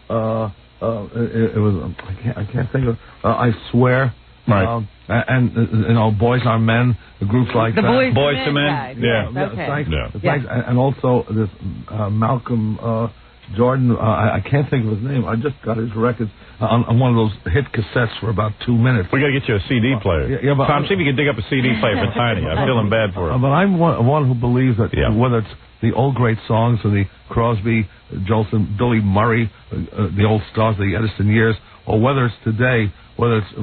It was... I can't think of... I Swear. Right. And Boys Are Men, groups like the that. Boys to Men. Guys. Yeah. Thanks. And also this Malcolm Jordan, I can't think of his name. I just got his records on one of those hit cassettes for about 2 minutes. We got to get you a CD player. But Tom, see if you can dig up a CD player for Tiny. I'm feeling bad for him. But I'm one who believes that whether it's the old great songs of the Crosby, Jolson, Billy Murray, the old stars of the Edison years, or whether it's today, whether it's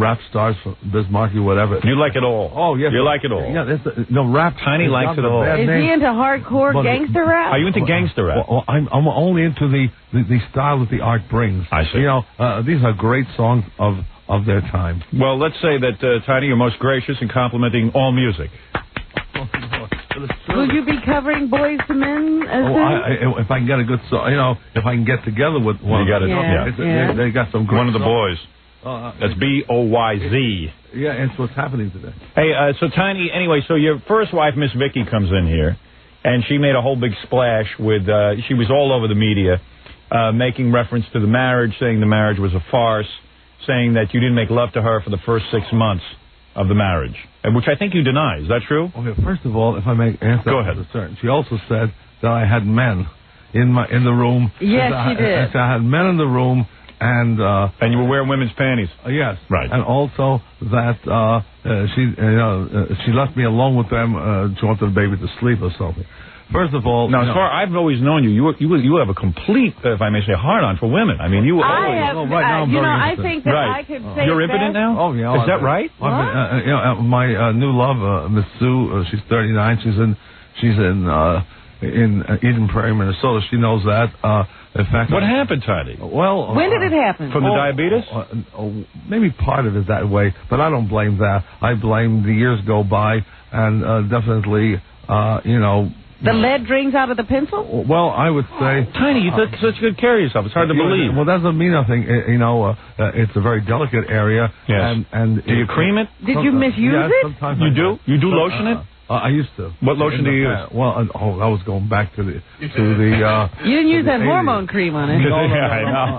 rap stars from Bismarck or whatever. You like it all. Oh yes, you like it all. Yeah, rap. Tiny likes it all. Is he into hardcore gangster rap? Are you into gangster rap? Well, I'm only into the style that the art brings. I see. These are great songs of their time. Well, let's say that Tiny, you're most gracious in complimenting all music. Will you be covering Boys to Men? If I can get a good song, if I can get together with one. You got it. They got some great one of the boys. That's BOYZ. Yeah, it's what's happening today. Hey, so Tiny, anyway, so your first wife, Miss Vicky, comes in here, and she made a whole big splash with, she was all over the media, making reference to the marriage, saying the marriage was a farce, saying that you didn't make love to her for the first 6 months of the marriage, which I think you deny. Is that true? Okay, first of all, if I may answer Go ahead. She also said that I had men in the room. Yes, she did. I had men in the room. And you were wearing women's panties. Yes. Right. And also that she left me alone with them. She wanted the baby to sleep or something. First of all, now as far I've always known you have a complete, if I may say, hard-on for women. I mean, you always. Right now I'm very I think that I could say you're impotent now. Oh yeah. Is that right? My new love, Miss Sue. She's 39. She's in Eden Prairie, Minnesota. She knows that. In fact, what happened, Tiny? Well, when did it happen? From the diabetes? Maybe part of it that way, but I don't blame that. I blame the years go by, and definitely, the lead drains out of the pencil? Well, I would say... Tiny, you took such good care of yourself. It's hard to believe. Well, that doesn't mean nothing. It's a very delicate area. Yes. And do you cream it? Did you misuse it? Sometimes you do? You do lotion it? I used to. What lotion do you use? Well, I was going back to the. You didn't use that 80s. Hormone cream on it. No, I know.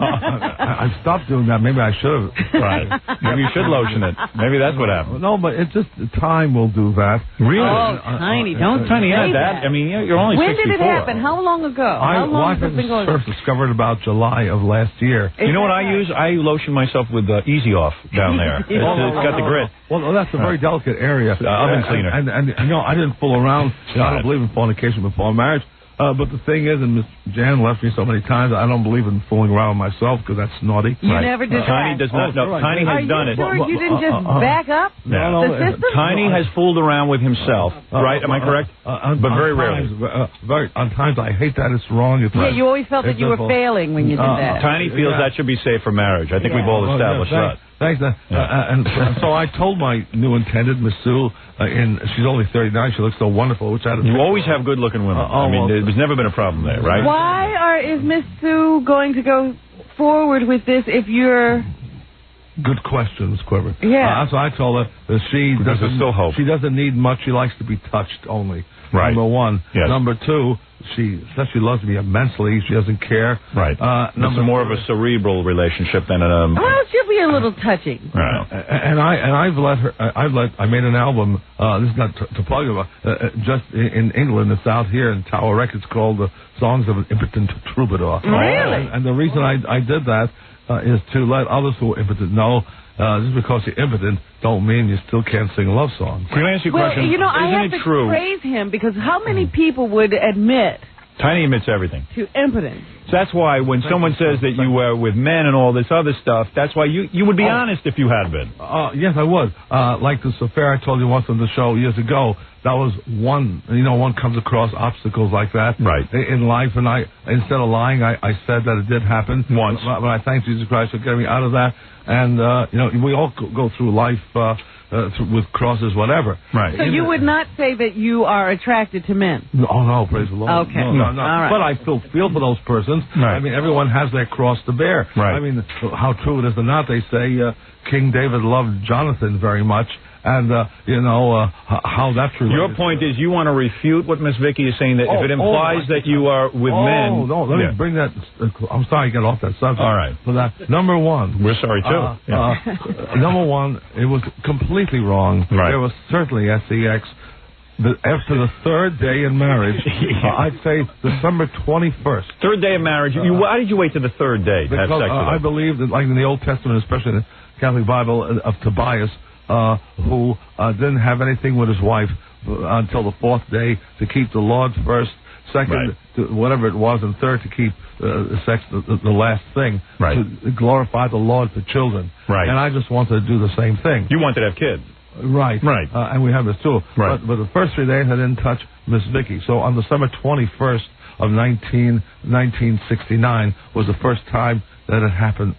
I stopped doing that. Maybe I should have. Right. Maybe you should lotion it. Maybe that's what happened. No, but it's just time will do that. Really? Oh, Tiny, don't Tiny, say that. I mean, you're only 64. When did it happen? How long ago? How long has it been going on? First discovered about July of last year. You know what I use? I lotion myself with Easy Off down there. It's got the grit. Well, that's a very delicate area. Oven cleaner. And I didn't fool around. I don't believe in fornication before marriage. But the thing is, and Miss Jan left me so many times, I don't believe in fooling around with myself because that's naughty. You never did Tiny does not. No, Tiny has done it. Are you sure you didn't just back up the system? Tiny has fooled around with himself, right? Am I correct? But very rarely. On times I hate that. It's wrong. You always felt that you were failing when you did that. Tiny feels that should be safe for marriage. I think we've all established that. Thanks. And so I told my new intended, Miss Sue, she's only 39. She looks so wonderful. You always have good-looking women. I mean, there's never been a problem there, right? Why is Miss Sue going to go forward with this if you're... Good question, Miss Quiver. Yeah. So I told her that she doesn't need much. She likes to be touched only. Right. Number one. Yes. Number two, she says she loves me immensely. She doesn't care. Right. It's more of a cerebral relationship than a... Well, she'll be a little touching. Right. And I've let her. I made an album. This is not to plug it. Just in England, it's out here in Tower Records, called "The Songs of an Impotent Troubadour." Really? And the reason I did that is to let others who are impotent know. Just because you're impotent don't mean you still can't sing love songs. Can I ask you a question? You know, I have Isn't it to true? praise him because how many people would admit Tiny admits everything. to impotence? So that's why when someone says that you were with men and all this other stuff, that's why you would be honest if you had been. Yes, I would. Like this affair I told you once on the show years ago. That was one. One comes across obstacles like that in life, and instead of lying, I said that it did happen once. But I thank Jesus Christ for getting me out of that. And we all go through life with crosses, whatever. Right. So you would not say that you are attracted to men? No, praise the Lord. Okay. No. All right. But I still feel for those persons. Right. I mean, everyone has their cross to bear. Right. I mean, how true it is or not, they say King David loved Jonathan very much. And, how that's related. Your point is you want to refute what Miss Vicky is saying, that if it implies that you are with men... Oh, no, let me bring that... I'm sorry to get off that subject. All right. For that. Number one... We're sorry, too. Number one, it was completely wrong. Right. There was certainly sex. After the third day in marriage, I'd say December 21st. Third day of marriage. Why did you wait to the third day to have Because sex with her? I believe that, like in the Old Testament, especially in the Catholic Bible, of Tobias, who didn't have anything with his wife until the fourth day, to keep the Lord first, second, whatever it was, and third, to keep sex the last thing, to glorify the Lord for children. Right. And I just wanted to do the same thing. You wanted to have kids. Right. And we have this too. Right. But the first 3 days I didn't touch Miss Vicky. So on December 21st of 1969 was the first time that it happened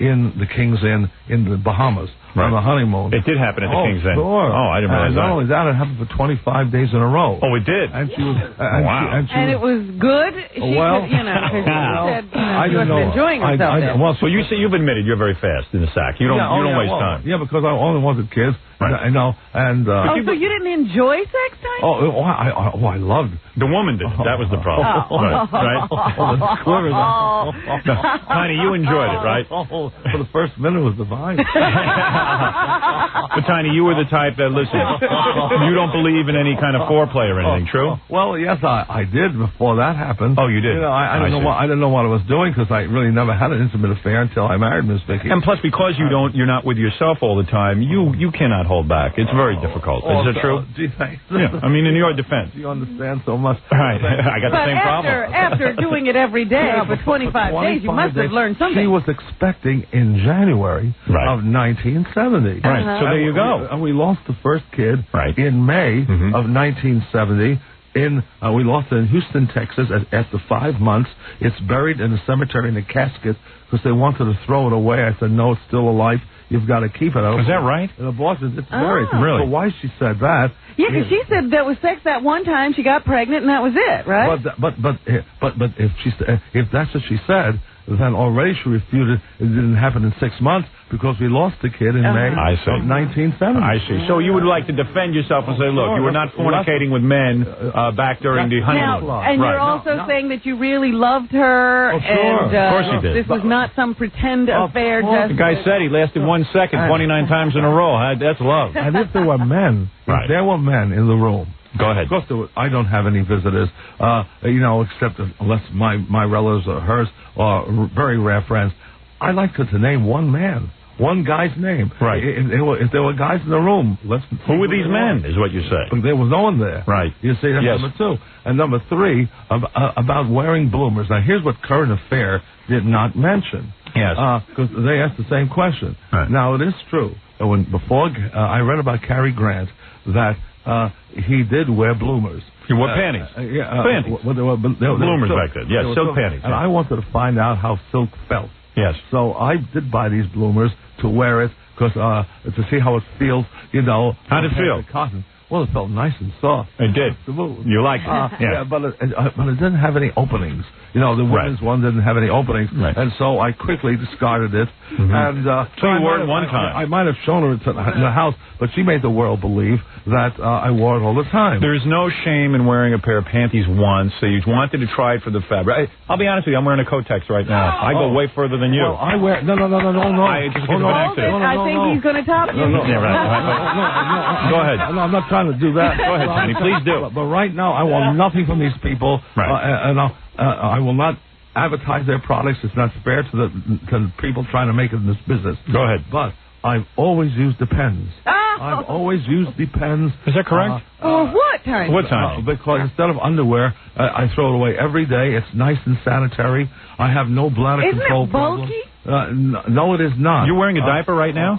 in the King's Inn in the Bahamas on the honeymoon. It did happen at the King's Inn. Sure. Oh, I didn't realize that. Not only that, it happened for 25 days in a row. Oh, it did? And she was... Wow. And it was good? She well... could, she said, I she didn't wasn't know. enjoying herself. So you say you've admitted you're very fast in the sack. You don't waste time. Yeah, because I only wanted kids. Right. I know. And... so you didn't enjoy sex time? I loved... The woman did. That was the problem. Right? Tiny, you enjoyed it, right? For the first minute was divine. But Tiny, you were the type that, listen, you don't believe in any kind of foreplay or anything, true? Well, yes, I did before that happened. Oh, you did? I didn't know what I was doing, because I really never had an intimate affair until I married Miss Vicky. And plus, because you're not with yourself all the time, you cannot hold back. It's very difficult. Is that true? Gee, thanks. Yeah. I mean, in your defense. You understand so much. Right. I got the same problem. After doing it every day for 25 days, you must have learned something. She was expecting in January of 1970. Right. So there you go. And we lost the first kid in May of 1970. We lost it in Houston, Texas, after 5 months. It's buried in a cemetery in a casket because they wanted to throw it away. I said, no, it's still alive. You've got to keep it. Is that right? In abortion, it's buried. Really? So why she said that? Yeah, because she said there was sex that one time, she got pregnant, and that was it, right? But if that's what she said, then already she refuted it didn't happen in 6 months because we lost the kid in May of 1970. I see. So you would like to defend yourself and say, look, you were not fornicating with men back during the honeymoon. And you're also saying that you really loved her. Oh, sure. And, of course you did. This was not some pretend affair. The guy said he lasted 1 second 29 times in a row. That's love. And if there were men, if there were men in the room, go ahead. Of course, I don't have any visitors, except unless my relatives or hers are very rare friends. I like to name one man, one guy's name. Right. If there were guys in the room, who were these men, is what you say. There was no one there. Right. You see, that's number two. And number three, about wearing bloomers. Now, here's what Current Affair did not mention. Yes. Because they asked the same question. Right. Now, it is true that before I read about Cary Grant that he did wear bloomers. He wore panties. Panties. Bloomers back then. Yes, silk panties. And I wanted to find out how silk felt. Yes. So I did buy these bloomers to wear it because to see how it feels. How did it feel? Cotton. Well, it felt nice and soft. It did. You liked it. Yeah, but it didn't have any openings. You know, the women's one didn't have any openings, and so I quickly discarded it. And so you wore it one time. I might have shown her it in the house, but she made the world believe that I wore it all the time. There's no shame in wearing a pair of panties once. So you wanted to try it for the fabric. I'll be honest with you. I'm wearing a Kotex right now. I go way further than you. Well, I wear no. I think he's going to top you. Yeah, right. Go ahead. No, I'm not trying to do that. Go ahead, Tiny. Please do. But right now, I want nothing from these people, and I will not advertise their products. It's not fair to the people trying to make it in this business. Go ahead. But I've always used Depends. I've always used Depends. Is that correct? What time? What time? Because instead of underwear, I throw it away every day. It's nice and sanitary. I have no bladder control problem. Isn't it bulky? No, it is not. You're wearing a diaper right now?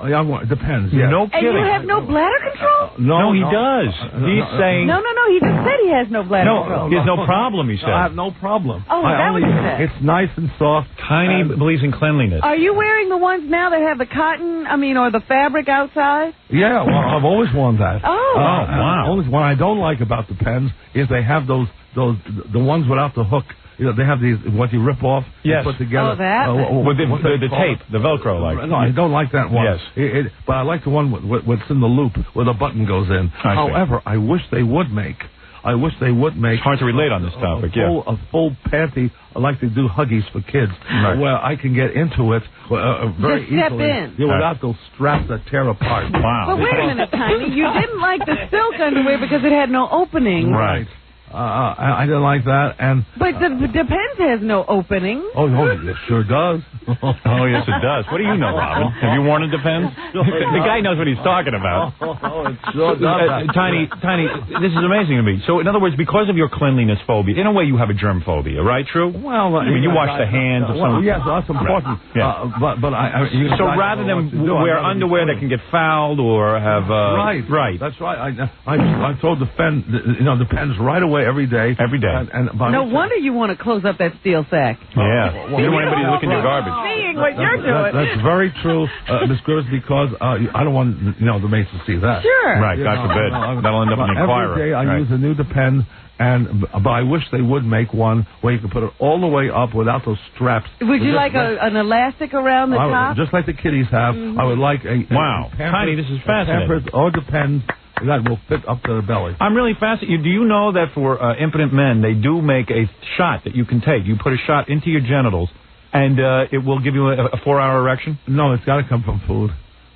Depends. Yeah. No kidding. And you have no bladder control? No, he does. He's saying... No. He just said he has no bladder control. He has no problem, he said. I have no problem. Oh, that was it. It's nice and soft. Tiny believes in cleanliness. Are you wearing the ones now that have the cotton, or the fabric outside? Yeah, well, I've always worn that. Oh. Wow. What I don't like about Depends is they have the ones without the hook. You know, they have these, what you rip off and put together. Oh, that? With the tape, the Velcro, like. No, I don't like that one. Yes. But I like the one what's in the loop where the button goes in. However, I wish they would make. It's hard to relate on this topic, a full panty, like they do Huggies for kids, where I can get into it very easily. Step in. Without those straps that tear apart. Wow. But wait a minute, Tiny. You didn't like the silk underwear because it had no opening. Right. I didn't like that, but the Depends has no opening. Oh, it sure does. Oh, yes, it does. What do you know, Robin? Have you worn a Depends? The guy knows what he's talking about. It sure does. Tiny, this is amazing to me. So, in other words, because of your cleanliness phobia, in a way, you have a germ phobia, right? True. Well, I mean, you wash the hands of someone. Yes, that's important. Right. But so rather than wear underwear that can get fouled or have right. That's right. I throw Depends right away. Every day. No wonder you want to close up that steel sack. Yeah. You don't want anybody to look in your garbage. Seeing what you're doing. That's very true, Miss Gribbs, because I don't want the maids to see that. Sure. Right. God forbid. That'll end up in the Inquirer. Every day I use a new Depend. But I wish they would make one where you can put it all the way up without those straps. Would you like an elastic around the top? Just like the kiddies have. I would like a Tiny, this is fascinating. Or Depends that will fit up to the belly. I'm really fascinated. Do you know that for impotent men, they do make a shot that you can take? You put a shot into your genitals, and it will give you a 4-hour erection? No, it's got to come from food.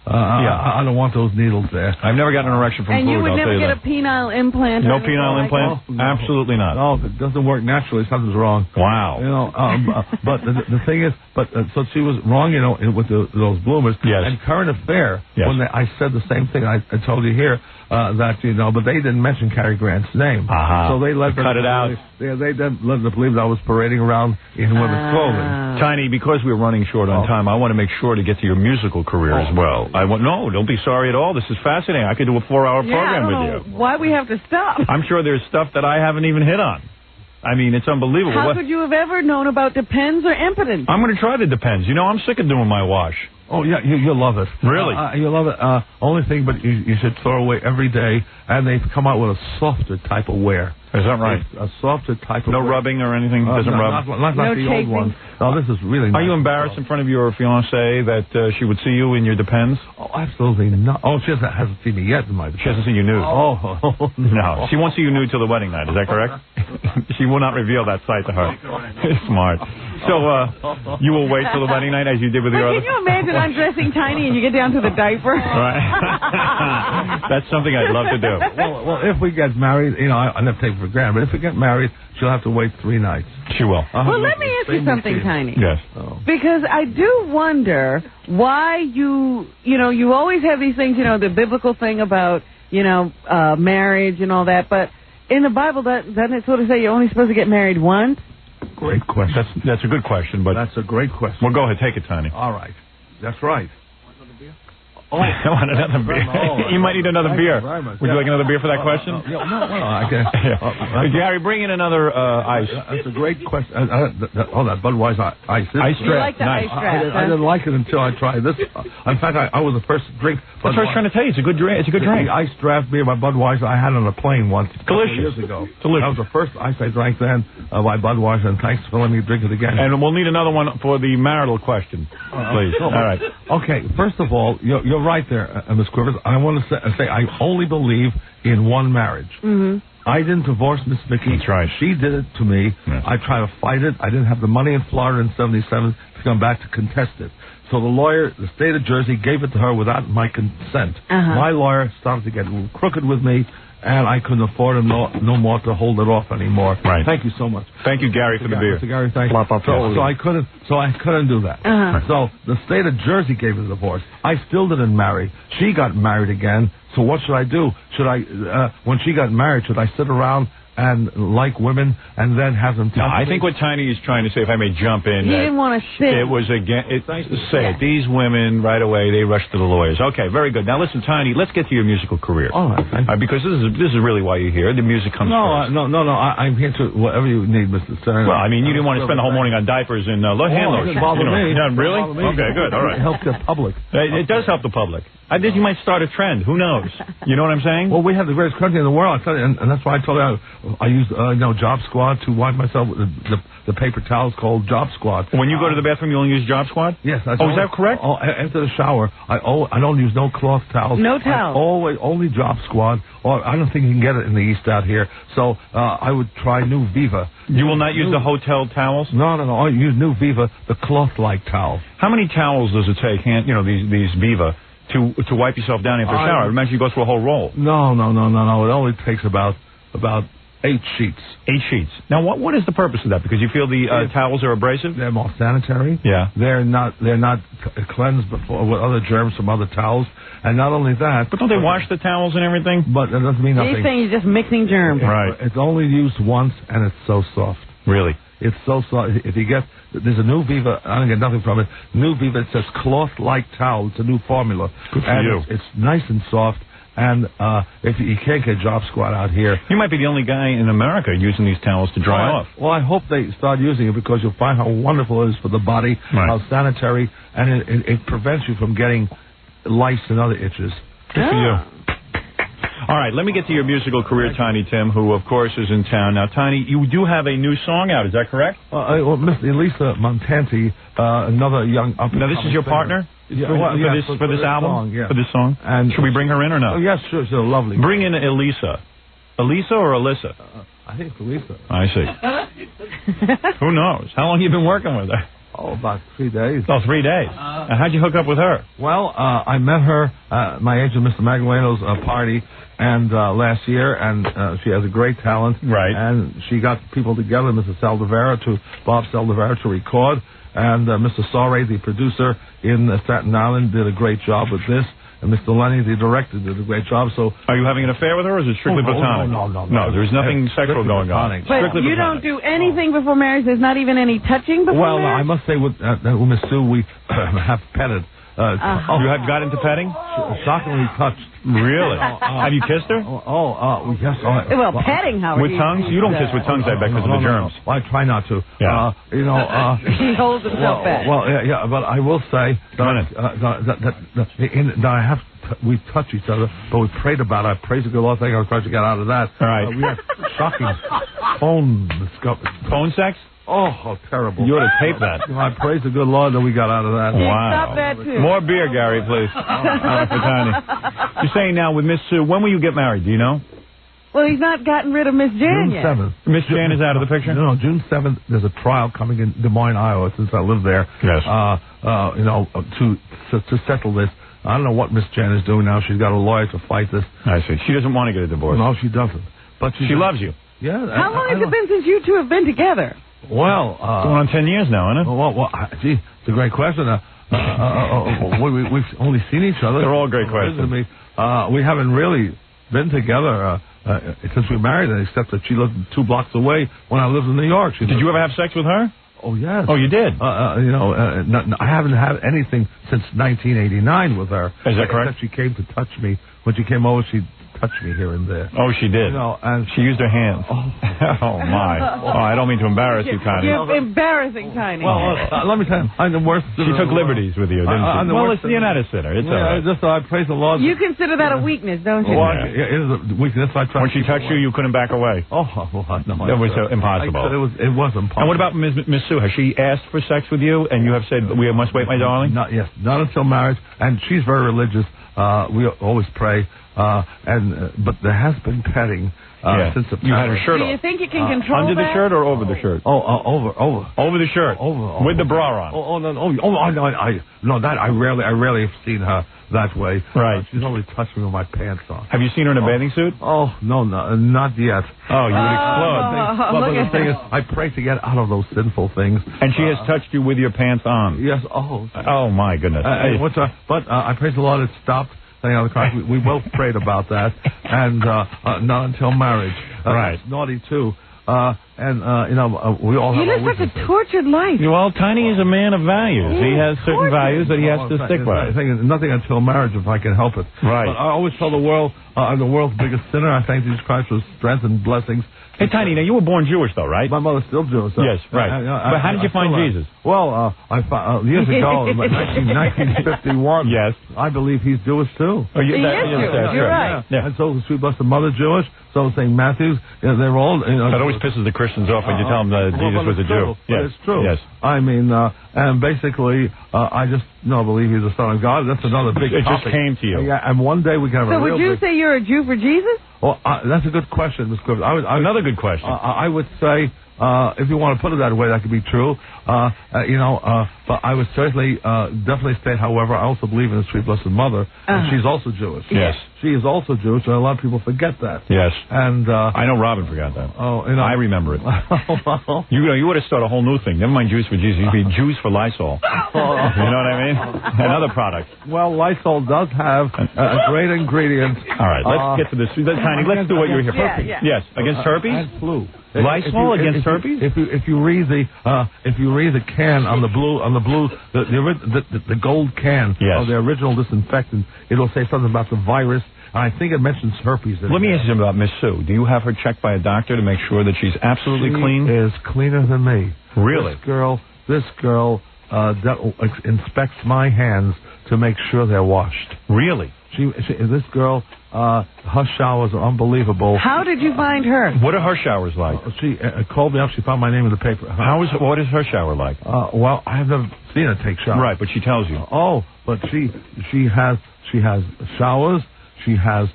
I don't want those needles there. I've never gotten an erection from food. And you would never get a penile implant? No penile implant? No. Absolutely not. No, if it doesn't work naturally, something's wrong. Wow. But the thing is, so she was wrong, with those bloomers. Yes. And Current Affair, when I said the same thing I told you here, but they didn't mention Cary Grant's name. So they let them cut it out. They let them believe that I was parading around in women's clothing. Tiny, because we're running short on time, I want to make sure to get to your musical career as well. No, don't be sorry at all. This is fascinating. I could do a 4-hour program with you. Why we have to stop? I'm sure there's stuff that I haven't even hit on. I mean, it's unbelievable. How could you have ever known about Depends or impotence? I'm going to try the Depends. I'm sick of doing my wash. Oh, yeah, you'll love it. Really? You'll love it. Only thing, but you should throw away every day, and they've come out with a softer type of wear. Is that right? A softer type of No rubbing or anything? Doesn't rub? Not the old one. No, this is really nice. Are you embarrassed in front of your fiancée that she would see you in your Depends? Oh, absolutely not. Oh, she hasn't seen me yet in my Depends. She hasn't seen you nude? Oh, no. She won't see you nude till the wedding night. Is that correct? She will not reveal that sight to her. Smart. So, you will wait till the wedding night as you did with your other... Can you imagine undressing Tiny and you get down to the diaper? Right. That's something I'd love to do. Well, if we get married, I never take it for granted, but if we get married, she'll have to wait 3 nights. She will. Well, let me ask you something, Tiny. Yes. Because I do wonder why you always have these things, the biblical thing about, marriage and all that, but in the Bible, doesn't it sort of say you're only supposed to get married once? Great question. That's a good question, but... That's a great question. Well, go ahead. Take it, Tiny. All right. That's right. Oh, I want another beer. You might need another beer. Would you like another beer for that question? No, I can't. Gary, bring in another ice. That's a great question. That Budweiser ice. Ice You like the ice draft, I didn't like it until I tried this. In fact, I was the first to drink. That's what I was trying to tell you. It's a good drink. It's a good drink. The ice draft beer by Budweiser I had on a plane once. Delicious. Years ago. Delicious. That was the first ice I drank then by Budweiser, and thanks for letting me drink it again. And we'll need another one for the marital question, please. All right. Okay, first of all, you're right there, Ms. Quivers. I want to say I only believe in one marriage. Mm-hmm. I didn't divorce Miss Vicky. That's right. She did it to me. Yeah. I tried to fight it. I didn't have the money in Florida in 77 to come back to contest it. So the lawyer, the state of Jersey, gave it to her without my consent. My lawyer started to get a little crooked with me, and I couldn't afford him no more to hold it off anymore. Right. Thank you so much. Thank you, Gary, for the beer. Mr. Gary, thank you. So I couldn't do that. So the state of Jersey gave a divorce. I still didn't marry. She got married again. So what should I do? Should I, when she got married, should I sit around and like women and then have them tell me? I think what Tiny is trying to say, if I may jump in, He didn't want to sit. it was again. It's nice to say it. These women right away they rush to the lawyers. Okay, very good. Now listen, Tiny, let's get to your musical career. All right. Because this is really why you're here. The music comes first. No. I'm here to whatever you need, Mr. Stern. Well, I mean, you didn't want to spend the whole morning on diapers and handlers. It didn't bother me. Yeah, really? Okay, good. All right. It helps the public. It does help the public. I think you might start a trend. Who knows? You know what I'm saying? Well, we have the greatest country in the world, I tell you, and that's why I told you I used Job Squad to wipe myself with the paper towels called Job Squad. When you go to the bathroom, you only use Job Squad? Yes. Is that correct? After the shower, I don't use no cloth towels. No towels. Only Job Squad. Or I don't think you can get it in the East out here. So I would try New Viva. You will not use the hotel towels? No. I use New Viva, the cloth-like towel. How many towels does it take? These Viva to wipe yourself down after a shower? I imagine you go through a whole roll. No. It only takes about 8 sheets. 8 sheets. Now, what is the purpose of that? Because you feel the towels are abrasive? They're more sanitary. Yeah. They're not cleansed before with other germs from other towels. And not only that... But don't they wash the towels and everything? But it doesn't mean nothing. He's saying you're just mixing germs. Right. It's only used once, and it's so soft. Really? It's so soft. If you get... There's a New Viva. I don't get nothing from it. New Viva, it says cloth-like towel. It's a new formula. Good for you. It's nice and soft. And if you can't get Job Squad out here... You might be the only guy in America using these towels to dry off. Well, I hope they start using it because you'll find how wonderful it is for the body, how sanitary, and it prevents you from getting lice and other itches. Good for you. All right, let me get to your musical career, Tiny Tim, who, of course, is in town. Now, Tiny, you do have a new song out. Is that correct? Miss Elisa Montanti, another young up. Now, this is your partner? Yeah, for this album? Song, yeah. For this song? And should we bring her in or no? Oh, yes, sure. She's lovely. Bring in Elisa. Elisa or Alyssa? I think it's Elisa. I see. Who knows? How long have you been working with her? Oh, about 3 days. Oh, 3 days. How'd you hook up with her? Well, I met her at my agent, Mr. Magdalena's party and last year, and she has a great talent. Right. And she got people together, Bob Saldivera, to record. And Mr. Sorey, the producer in Staten Island, did a great job with this. And Mr. Lenny, the director, did a great job. So, are you having an affair with her, or is it strictly platonic? No. There's nothing sexual going on. But you don't do anything before marriage? There's not even any touching before marriage? I must say with Miss Sue, we have petted. You have got into petting? Shockingly touched. Really? Have you kissed her? Yes. Well, petting, Howard. With tongues? You don't kiss with tongues, I bet, because of the germs. Well, I try not to. Yeah. He holds himself back. Well, yeah, but I will say that we touch each other, but we prayed about it. I praise the good Lord. Thank God to get out of that. All right. We had shocking phone sex? Oh, how terrible. You ought to tape that. I praise the good Lord that we got out of that. Wow. Stop that, too. More beer, Gary, please. For Tiny. You're saying now with Miss Sue, when will you get married? Do you know? Well, he's not gotten rid of Miss Jan yet. June 7th. Miss Jan is out of the picture? No, June 7th, there's a trial coming in Des Moines, Iowa, since I live there. Yes. To settle this. I don't know what Miss Jan is doing now. She's got a lawyer to fight this. I see. She doesn't want to get a divorce. No, she doesn't. But she loves you. Yeah. How long has it been since you two have been together? Well, going on 10 years now, isn't it? Gee, it's a great question. We've only seen each other. They're all great questions. We haven't really been together since we married, except that she lived 2 blocks away when I lived in New York. Did you ever have sex with her? Oh, yes. Oh, you did? I haven't had anything since 1989 with her. Is that correct? Except she came to touch me. When she came over, she touched me here and there. Oh, she did? And she used her hands. Oh, my. Oh, I don't mean to embarrass you, Tiny. You're embarrassing, Tiny. Well, let me tell you, I'm the worst. She took liberties with you, didn't she? Well, you're not a sinner. It's all right. Just I praise the Lord. You consider that a weakness, don't you? Well, it is a weakness. When she touched you, you couldn't back away. Oh, no. It was impossible. It was impossible. And what about Miss Sue? Has she asked for sex with you, and you have said, we must wait, my darling? Not until marriage. And she's very religious. We always pray. But there has been petting since September. You had her shirt off. Do you think you can control Under the shirt or over the shirt? Over. Over the shirt. Over. With the bra on. That I rarely have seen her that way. Right. She's only touched me with my pants on. Have you seen her in a bathing suit? Oh, no, not yet. Oh, you would explode. But the thing is, I pray to get out of those sinful things. And she has touched you with your pants on. Yes. Oh, my goodness. But I praise the Lord, it stopped. We both prayed about that, and not until marriage. Right. It's naughty too. We all have. You live such a tortured life. Well, Tiny is a man of values. He has certain values that he has to stick by. I think nothing until marriage, if I can help it. Right. But I always tell the world, I'm the world's biggest sinner. I thank Jesus Christ for strength and blessings. Hey, Tiny, now you were born Jewish, though, right? My mother's still Jewish. Yes, right. But how did you find Jesus? Well, I found years ago, in 1951. Yes. I believe he's Jewish too. He is Jewish. You're right. Yeah. And so the Sweet Blessed Mother Jewish. So St. Matthew's. They're all. That always pisses the Christians off when you tell them that Jesus was a Jew. Yes, it's true. Yes. I mean, and basically, I just believe he's the Son of God. That's another big topic. It just came to you. Yeah, and one day we can have a real. So would you say you're a Jew for Jesus? Well, that's a good question, Ms. Clifford. Another good question. I would say, if you want to put it that way, that could be true. But I would certainly, definitely state, however, I also believe in the Sweet Blessed Mother, and she's also Jewish. Yes. She is also Jewish, and a lot of people forget that. Yes. And I know Robin forgot that. Oh, I remember it. You would have started a whole new thing. Never mind Jews for Jesus. You'd be Jews for Lysol. You know what I mean? Another product. Well, Lysol does have a great ingredient. All right, let's get to this. Tiny, let's do what you're here for. Yeah. Yes, against herpes? And flu. Lysol against herpes? If you read the can on the blue the gold can of the original disinfectant, it'll say something about the virus. I think it mentions herpes. Let me ask you something about Miss Sue. Do you have her checked by a doctor to make sure that she's absolutely clean? She is cleaner than me. Really? This girl inspects my hands to make sure they're washed. Really? This girl, her showers are unbelievable. How did you find her? What are her showers like? She called me up. She found my name in the paper. What is her shower like? Well, I have never seen her take showers. Right, but she tells you. But she has showers. She has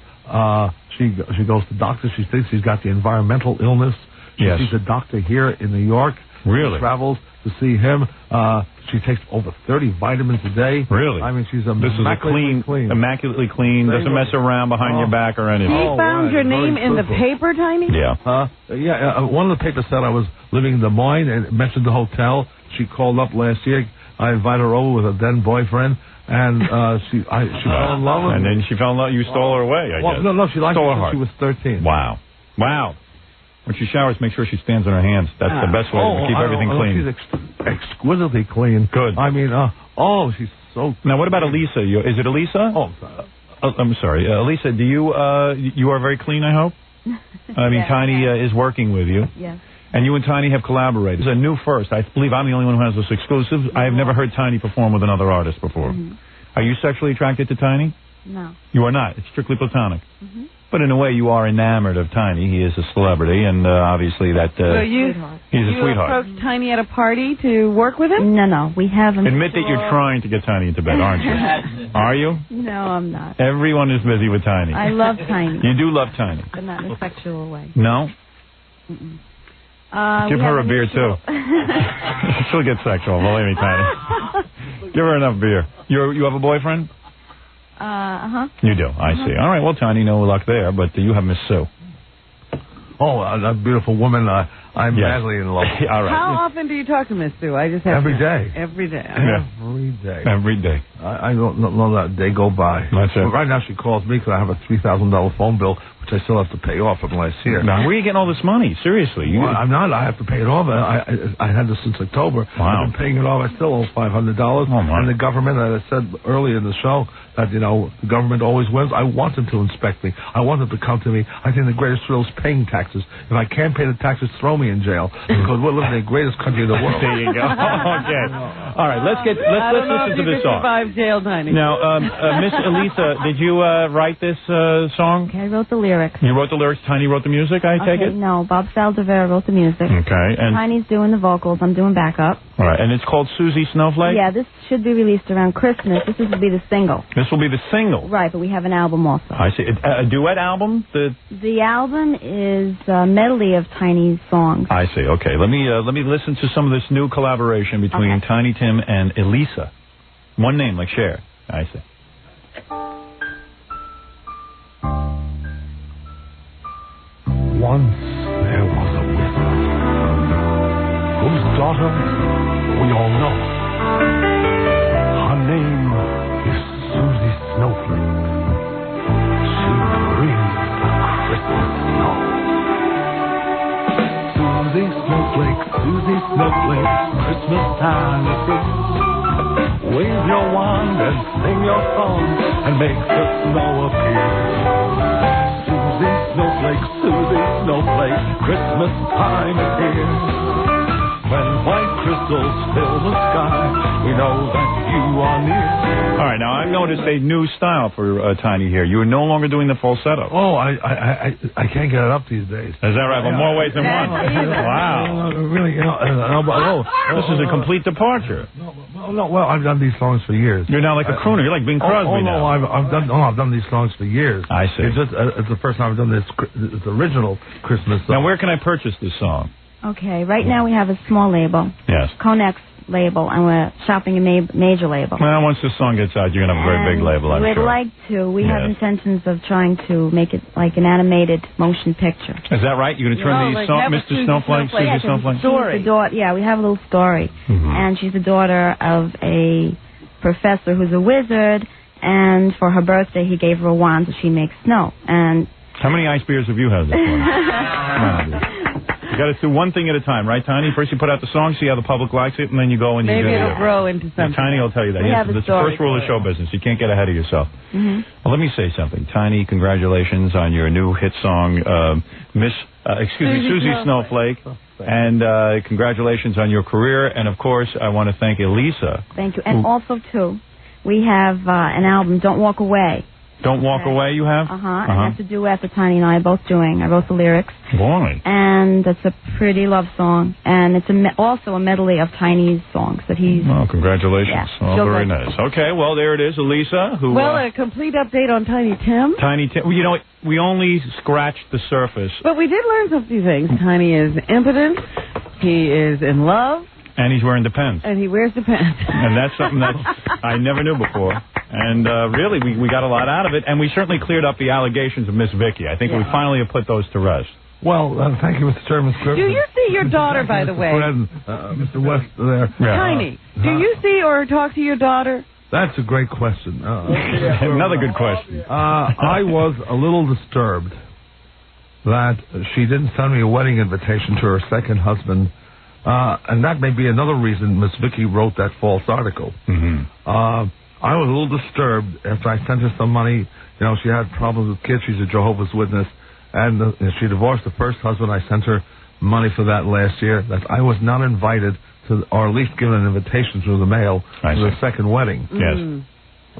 she goes to doctors. She thinks she's got the environmental illness. She sees a doctor here in New York. Really? She travels to see him. She takes over 30 vitamins a day. Really? I mean, she's immaculately clean. Doesn't mess around behind your back or anything. She found your name in the paper, Tiny? Yeah. One of the papers said I was living in Des Moines and it mentioned the hotel. She called up last year. I invited her over with her then boyfriend. And she fell in love with me. And then she fell in love. You stole her away, I guess. No, she liked me since she was 13. Wow. When she showers, make sure she stands on her hands. That's the best way to keep everything clean. She's exquisitely clean. Good. I mean, she's so... Now, what about Elisa? Is it Elisa? I'm sorry. Elisa, do you are very clean, I hope? I mean, Tiny is working with you. Yes. And you and Tiny have collaborated. It's a new first. I believe I'm the only one who has this exclusive. I have never heard Tiny perform with another artist before. Mm-hmm. Are you sexually attracted to Tiny? No. You are not. It's strictly platonic. Mm-hmm. But in a way, you are enamored of Tiny. He is a celebrity, and obviously that he's a sweetheart. You approached Tiny at a party to work with him? No, we haven't. Admit that you're trying to get Tiny into bed, aren't you? Are you? No, I'm not. Everyone is busy with Tiny. I love Tiny. You do love Tiny. But not in a sexual way. No? Mm-mm. Give her a beer, too. She'll get sexual, believe me, Tiny. Give her enough beer. You have a boyfriend? Uh-huh. You do, I see. All right, well, Tiny, no luck there, but you have Miss Sue. That beautiful woman. I'm madly in love. All right. How often do you talk to Miss Sue? I just have Every day. Every day. Every day. Every day. I don't know that day go by. That's it. But right now she calls me because I have a $3,000 phone bill, which I still have to pay off from last year. Now, where are you getting all this money? Seriously. Well, I'm not. I have to pay it off. I had this since October. Wow. I've been paying it off. I still owe $500. And the government, as I said earlier in the show, that, the government always wins. I want them to inspect me. I want them to come to me. I think the greatest thrill is paying taxes. If I can't pay the taxes, throw me in jail. Because we're living in the greatest country in the world. There you go. Okay. All right, let's listen to this song. Survive jail, Tiny. Now, Miss Elisa, did you write this song? Okay, I wrote the lyrics. You wrote the lyrics. Tiny wrote the music, I take it? No, Bob Saldivera wrote the music. Okay. And Tiny's doing the vocals. I'm doing backup. all right, and it's called Susie Snowflake? Yeah, this should be released around Christmas. This will be the single. This will be the single. Right, but we have an album also. I see. A duet album? The album is a medley of Tiny's songs. I see. Okay, let me listen to some of this new collaboration between Tiny Tim and Elisa. One name, like Cher. I see. Once there was a wizard whose daughter we all know. Her name is Susie Snowflake. She brings the Christmas snow. Susie Snowflake, Susie Snowflake, Christmas time is here. Wave your wand and sing your song and make the snow appear. Susie Snowflake, Susie Snowflake, Christmas time is here. When white crystals fill the sky, we know that you are near. All right, now I've noticed a new style for Tiny here. You are no longer doing the falsetto. Oh, I can't get it up these days. Is that right? But more ways than one. Wow. Really, This is a complete departure. Well, I've done these songs for years. You're now like a crooner. You're like Bing Crosby now. I've done these songs for years. I see. It's just it's the first time I've done this original Christmas song. Now, where can I purchase this song? Okay, right now we have a small label. Yes. Konex label, and we're shopping a major label. Well, once this song gets out, you're going to have a very big label, I'm sure. We'd like to. We have intentions of trying to make it like an animated motion picture. Is that right? You're going to turn Mr. Snowflake, Susie Snowflake? Yeah, we have a little story. And she's the daughter of a professor who's a wizard, and for her birthday, he gave her a wand so she makes snow. And how many ice beers have you had this morning? You got to do one thing at a time, right, Tiny? First you put out the song, see how the public likes it, and then you go and maybe it'll grow into something. Tiny will tell you that. Yes, it's the first rule of show business. You can't get ahead of yourself. Well, let me say something. Tiny, congratulations on your new hit song, Susie Snowflake. And congratulations on your career. And, of course, I want to thank Elisa. Thank you. And also, too, we have an album, Don't Walk Away. Don't Walk Away, you have? And that's a duet that Tiny and I are both doing. I wrote the lyrics. Boy. And it's a pretty love song. And it's also a medley of Tiny's songs that he's... Well, congratulations. Yeah, very nice. Okay, well, there it is, Elisa. Well, a complete update on Tiny Tim. Tiny Tim. Well, you know, we only scratched the surface. But we did learn some few things. Tiny is impotent. He is in love. And he's wearing Depends. And he wears Depends. And that's something that I never knew before. And really, we got a lot out of it. And we certainly cleared up the allegations of Miss Vicky. I think we finally have put those to rest. Well, thank you, Mr. Chairman. Do you see your daughter, by the way? Mr. West there. Tiny, do you see or talk to your daughter? That's a great question. Another good question. I was a little disturbed that she didn't send me a wedding invitation to her second husband. And that may be another reason Miss Vicky wrote that false article. I was a little disturbed after I sent her some money. You know, she had problems with kids. She's a Jehovah's Witness. And she divorced the first husband. I sent her money for that last year. That I was not invited to, or at least given an invitation through the mail to the second wedding. Yes.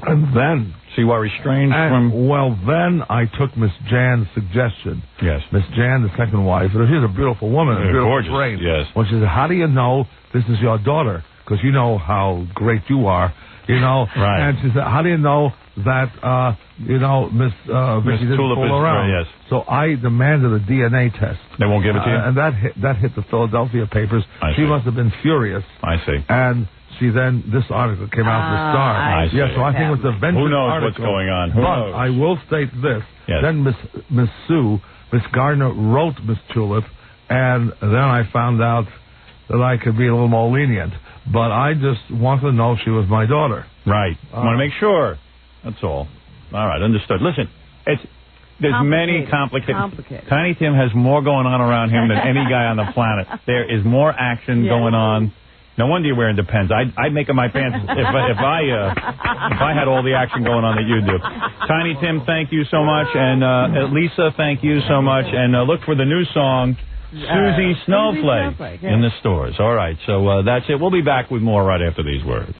And then... So you are estranged from... Well, then I took Miss Jan's suggestion. Yes. Miss Jan, the second wife. She's a beautiful woman. A beautiful gorgeous. brain. Yes. Well, she said, how do you know this is your daughter? Because you know how great you are. You know? Right. And she said, how do you know that, Miss Vicky didn't Tulip fool around? Yes. So I demanded a DNA test. They won't give it to you? And that hit the Philadelphia papers. She must have been furious. I see. And this article came out in the Star. I see. Yeah, so I think it was a vengeance Who knows article. what's going on? But I will state this. Yes. Then Miss Sue, Miss Gardner wrote Miss Tulip and then I found out that I could be a little more lenient. But I just wanted to know she was my daughter. Right. I want to make sure. That's all. All right, understood. Listen, there's many complicated. Tiny Tim has more going on around him than any guy on the planet. There is more action going on. No wonder you're wearing Depends. I'd make up my pants if I had all the action going on that you do. Tiny Tim, thank you so much, and Lisa, thank you so much, and look for the new song, Susie Snowflake, in the stores. All right, so that's it. We'll be back with more right after these words.